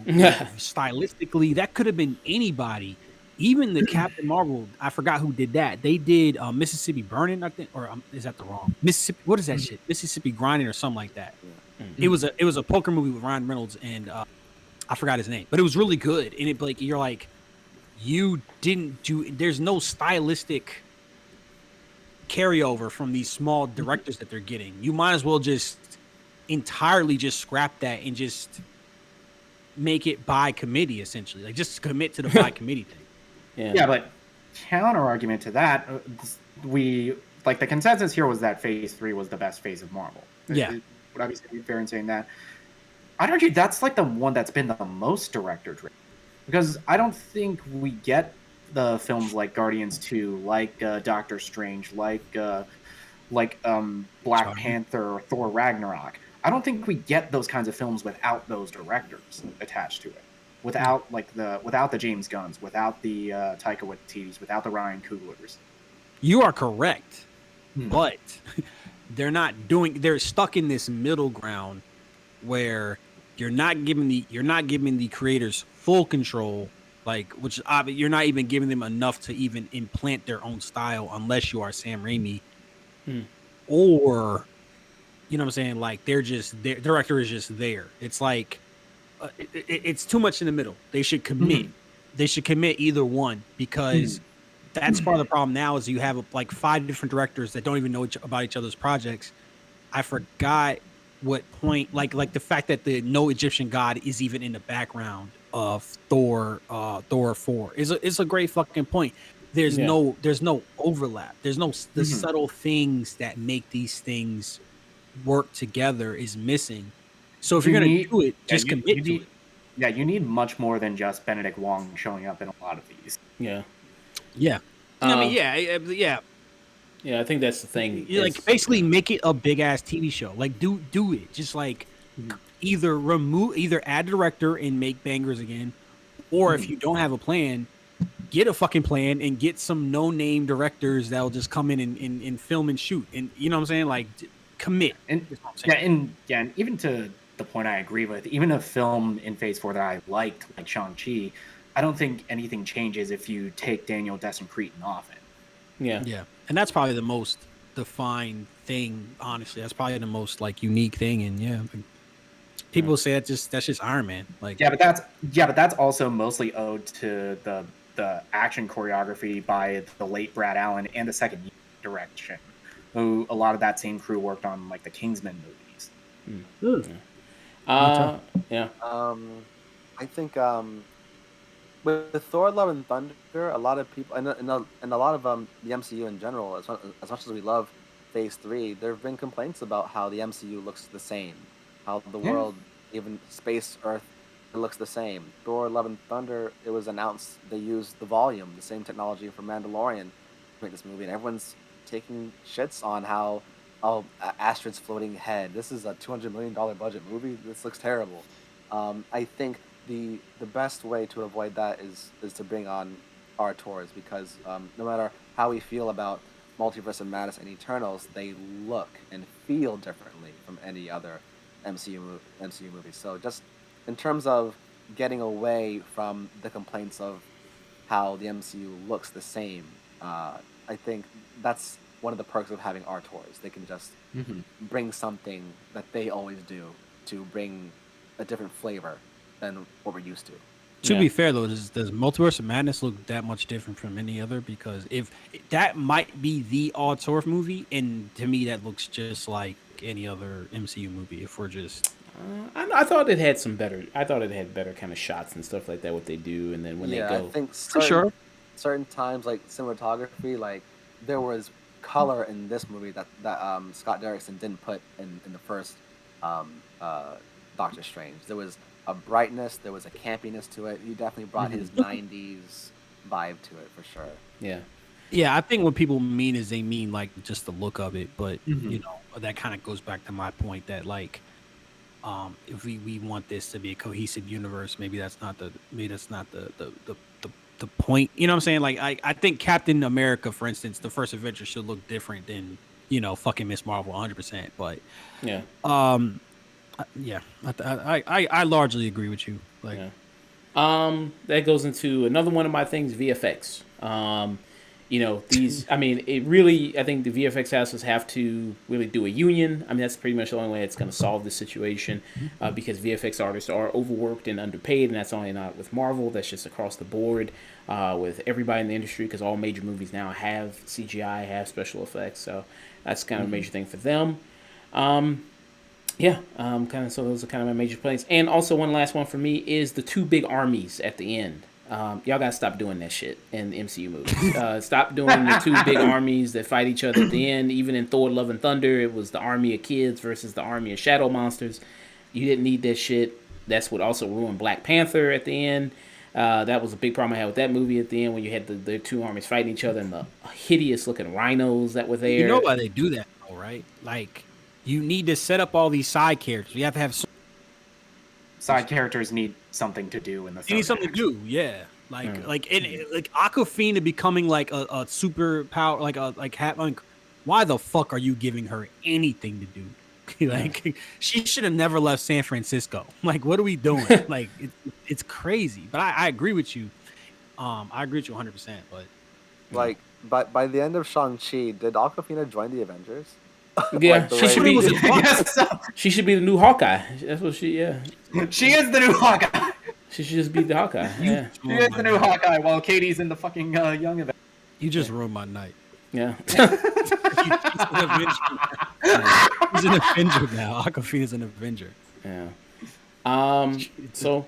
stylistically. That could have been anybody. Even the Captain Marvel, I forgot who did that. They did Mississippi Burning, I think, or is that the wrong Mississippi? What is that shit? Mississippi Grinding or something like that. It was a poker movie with Ryan Reynolds and I forgot his name, but it was really good. And it, like, you're like, you didn't do. There's no stylistic carryover from these small directors that they're getting. You might as well just entirely just scrap that and just make it by committee, essentially. Like, just commit to the by committee thing. Yeah, but counter argument to that, we like the consensus here was that Phase 3 was the best phase of Marvel. Yeah. Would I be fair in saying that? I'd argue that's like the one that's been the most director driven, because I don't think we get the films like Guardians 2, like Doctor Strange, like Black Panther or Thor Ragnarok. I don't think we get those kinds of films without those directors attached to it. Without the James Gunns, without the Taika Waititis, without the Ryan Cooglers. You are correct, but they're stuck in this middle ground where you're not giving the creators full control, like, which you're not even giving them enough to even implant their own style unless you are Sam Raimi, or you know what I'm saying, like their director is just there. It's like it's too much in the middle. They should commit. They should commit either one, because that's part of the problem now is you have like 5 different directors that don't even know about each other's projects. I forgot what point, like the fact that the no Egyptian god is even in the background of Thor 4 is a great fucking point. There's no overlap. There's no the subtle things that make these things work together is missing. So if you're gonna do it, just commit to it. Yeah, you need much more than just Benedict Wong showing up in a lot of these. Yeah. I mean, yeah, I think that's the thing. You like basically make it a big ass TV show. Like do it. Just like either add a director and make bangers again, or if you don't have a plan, get a fucking plan and get some no name directors that'll just come in and film and shoot. And you know what I'm saying? Like commit. And and even to the point I agree with, even a film in Phase 4 that I liked, like Shang-Chi, I don't think anything changes if you take Daniel Destin Cretton off it. Yeah. And that's probably the most defined thing, honestly. That's probably the most like unique thing. And people say that's just Iron Man. Like but that's also mostly owed to the action choreography by the late Brad Allen and the second direction, who a lot of that same crew worked on like the Kingsman movies. I think with Thor: Love and Thunder, a lot of people and a lot of the MCU in general, as much as we love Phase 3, there have been complaints about how the MCU looks the same, how the world, even space, Earth, it looks the same. Thor: Love and Thunder, it was announced they used the volume, the same technology from Mandalorian to make this movie, and everyone's taking shits on how Astrid's floating head. This is a $200 million budget movie. This looks terrible. I think the best way to avoid that is to bring on our tours, because no matter how we feel about Multiverse of Madness and Eternals, they look and feel differently from any other MCU movie. So just in terms of getting away from the complaints of how the MCU looks the same, I think that's one of the perks of having our tours. They can just bring something that they always do to bring a different flavor than what we're used to. To be fair, though, does Multiverse of Madness look that much different from any other? Because if that might be the auteur movie, and to me that looks just like any other MCU movie. If we're just, I thought it had better kind of shots and stuff like that. What they do, and then when they go, I think certain times, like cinematography, like there was color in this movie that Scott Derrickson didn't put in the first Doctor Strange. There was a brightness, there was a campiness to it. He definitely brought his 90s vibe to it for sure. Yeah, I think what people mean is they mean like just the look of it, but you know, that kind of goes back to my point that like if we want this to be a cohesive universe, maybe that's not the point. You know what I'm saying? Like I think Captain America, for instance, the first Avenger should look different than, you know, fucking Miss Marvel 100%. But I largely agree with you. Like that goes into another one of my things, VFX. these. I mean, it really. I think the VFX houses have to really do a union. I mean, that's pretty much the only way it's going to solve the situation, because VFX artists are overworked and underpaid, and that's only not with Marvel. That's just across the board with everybody in the industry, because all major movies now have CGI, have special effects. So that's kind of a major thing for them. Kind of. So those are kind of my major points. And also, one last one for me is the two big armies at the end. Y'all gotta stop doing that shit in the MCU movies. Stop doing the two big armies that fight each other at the end. Even in Thor: Love and Thunder, it was the army of kids versus the army of shadow monsters. You didn't need that shit. That's what also ruined Black Panther at the end. That was a big problem I had with that movie at the end, when you had the two armies fighting each other and the hideous looking rhinos that were there. You know why they do that, though, right? Like, you need to set up all these side characters. You have to have side characters need something to do in the. You need something to do, yeah. Like Awkwafina becoming like a superpower, like why the fuck are you giving her anything to do? Like, she should have never left San Francisco. Like, what are we doing? Like, it's crazy. But I agree with you. I agree with you 100%. But like, by the end of Shang-Chi, did Awkwafina join the Avengers? Yeah, Like she should be. Yes, She should be the new Hawkeye. That's what she. Yeah, she is the new Hawkeye. she should just be the Hawkeye. Yeah, She is the new Hawkeye while Katie's in the fucking young event. you just ruined my night. yeah. He's an Avenger now. Awkwafina's an Avenger. Yeah. So.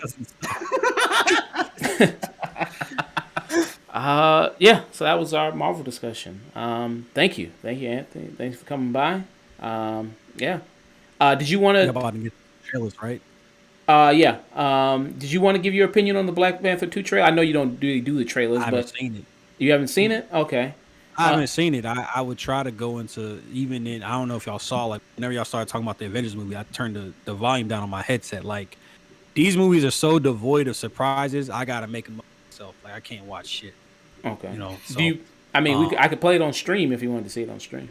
So that was our Marvel discussion. Thank you, Anthony. Thanks for coming by. Did you want About to get trailers, right? Did you want to give your opinion on the Black Panther 2 trailer? I know you don't really do the trailers, I haven't but seen it. you haven't seen it? Okay. I haven't seen it. I would try to go into, even in, I don't know if y'all saw, like, whenever y'all started talking about the Avengers movie, I turned the volume down on my headset. Like, these movies are so devoid of surprises, I gotta make them myself. Like, I can't watch shit. Okay. You know, so, Do you? I mean, I could play it on stream if you wanted to see it on stream.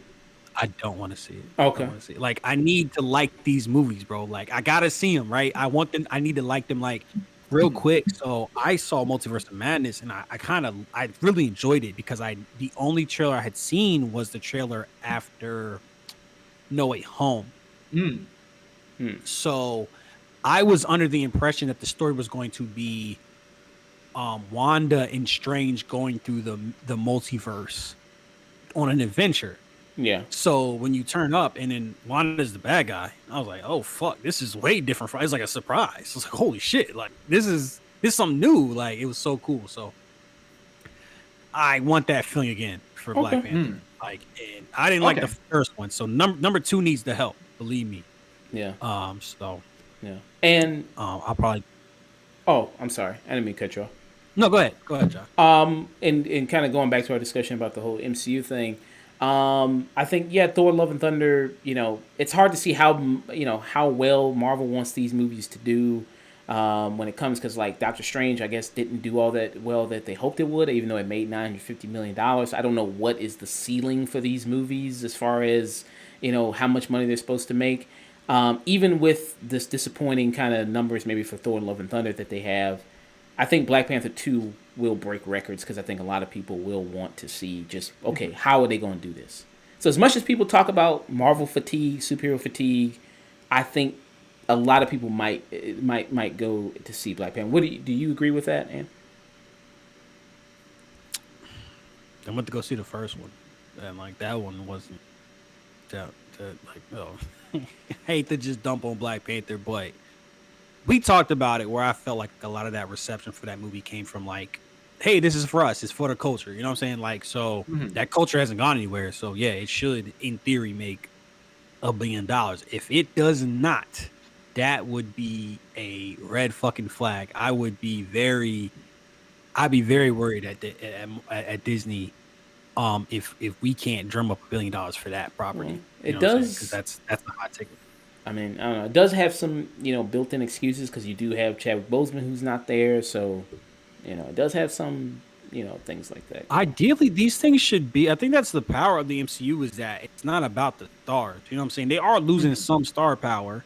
I don't want to see it. Okay. I don't wanna see it. Like, I need to like these movies, bro. Like, I gotta see them, right? I need to like them, like, real quick. So I saw Multiverse of Madness, and I really enjoyed it, because the only trailer I had seen was the trailer after No Way Home. So I was under the impression that the story was going to be Wanda and Strange going through the multiverse on an adventure. Yeah. So when you turn up and then Wanda's the bad guy, I was like, oh fuck, this is way different. It's like a surprise. It's like, holy shit, like this is something new. Like, it was so cool. So I want that feeling again for Black Panther. Like, and I didn't like the first one, so number 2 needs the help. Believe me. Yeah. So Yeah. And I'll probably. Oh, I'm sorry. I didn't mean to cut you off. No, go ahead, John. And kind of going back to our discussion about the whole MCU thing. I think, Thor: Love and Thunder, it's hard to see how well Marvel wants these movies to do when it comes, because like Doctor Strange, I guess, didn't do all that well that they hoped it would, even though it made $950 million. I don't know what is the ceiling for these movies as far as, how much money they're supposed to make. Even with this disappointing kind of numbers maybe for Thor: Love and Thunder that they have, I think Black Panther 2 will break records, because I think a lot of people will want to see just, okay, how are they going to do this? So as much as people talk about Marvel fatigue, superhero fatigue, I think a lot of people might go to see Black Panther. Do you agree with that, Ann? I went to go see the first one, and like that one wasn't I hate to just dump on Black Panther, but we talked about it where I felt like a lot of that reception for that movie came from like, hey, this is for us, it's for the culture, you know what I'm saying? Like, so that culture hasn't gone anywhere. So yeah, it should in theory make $1 billion. If it does not, that would be a red fucking flag. I'd be very worried at Disney if we can't drum up $1 billion for that property. It does, because that's a hot ticket. I mean, I don't know. It does have some, built-in excuses, because you do have Chadwick Boseman who's not there. So, it does have some, things like that. Ideally, these things should be. I think that's the power of the MCU, is that it's not about the stars. You know what I'm saying? They are losing some star power.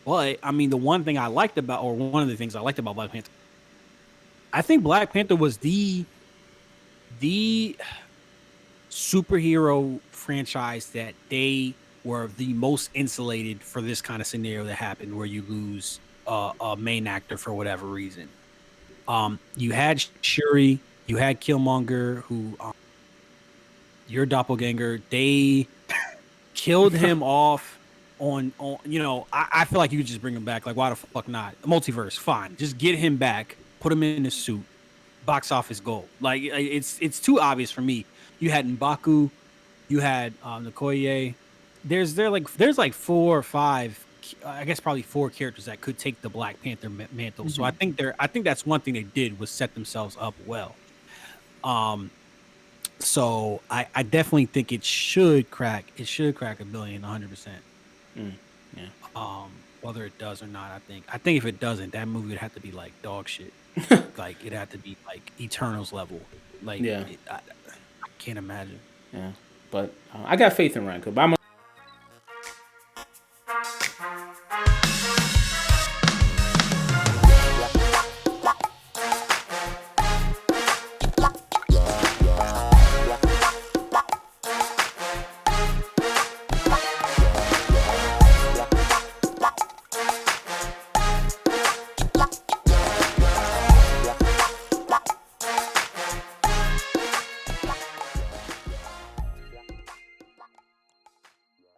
But, I mean, one of the things I liked about Black Panther, I think Black Panther was the superhero franchise that they were the most insulated for this kind of scenario that happened, where you lose a main actor for whatever reason. You had Shuri, you had Killmonger, who your doppelganger. They killed him off on I feel like you could just bring him back. Like, why the fuck not? Multiverse, fine. Just get him back, put him in a suit, box office goal. Like, it's too obvious for me. You had M'Baku, you had Okoye. There's like 4 or 5, I guess probably 4 characters that could take the Black Panther mantle. So I think that's one thing they did was set themselves up well. So I definitely think it should crack $1 billion 100%. Yeah. Whether it does or not, I think if it doesn't, that movie would have to be like dog shit. Like, it'd have to be like Eternals level. Like, Yeah. I can't imagine. Yeah. But I got faith in Ryan, but I'm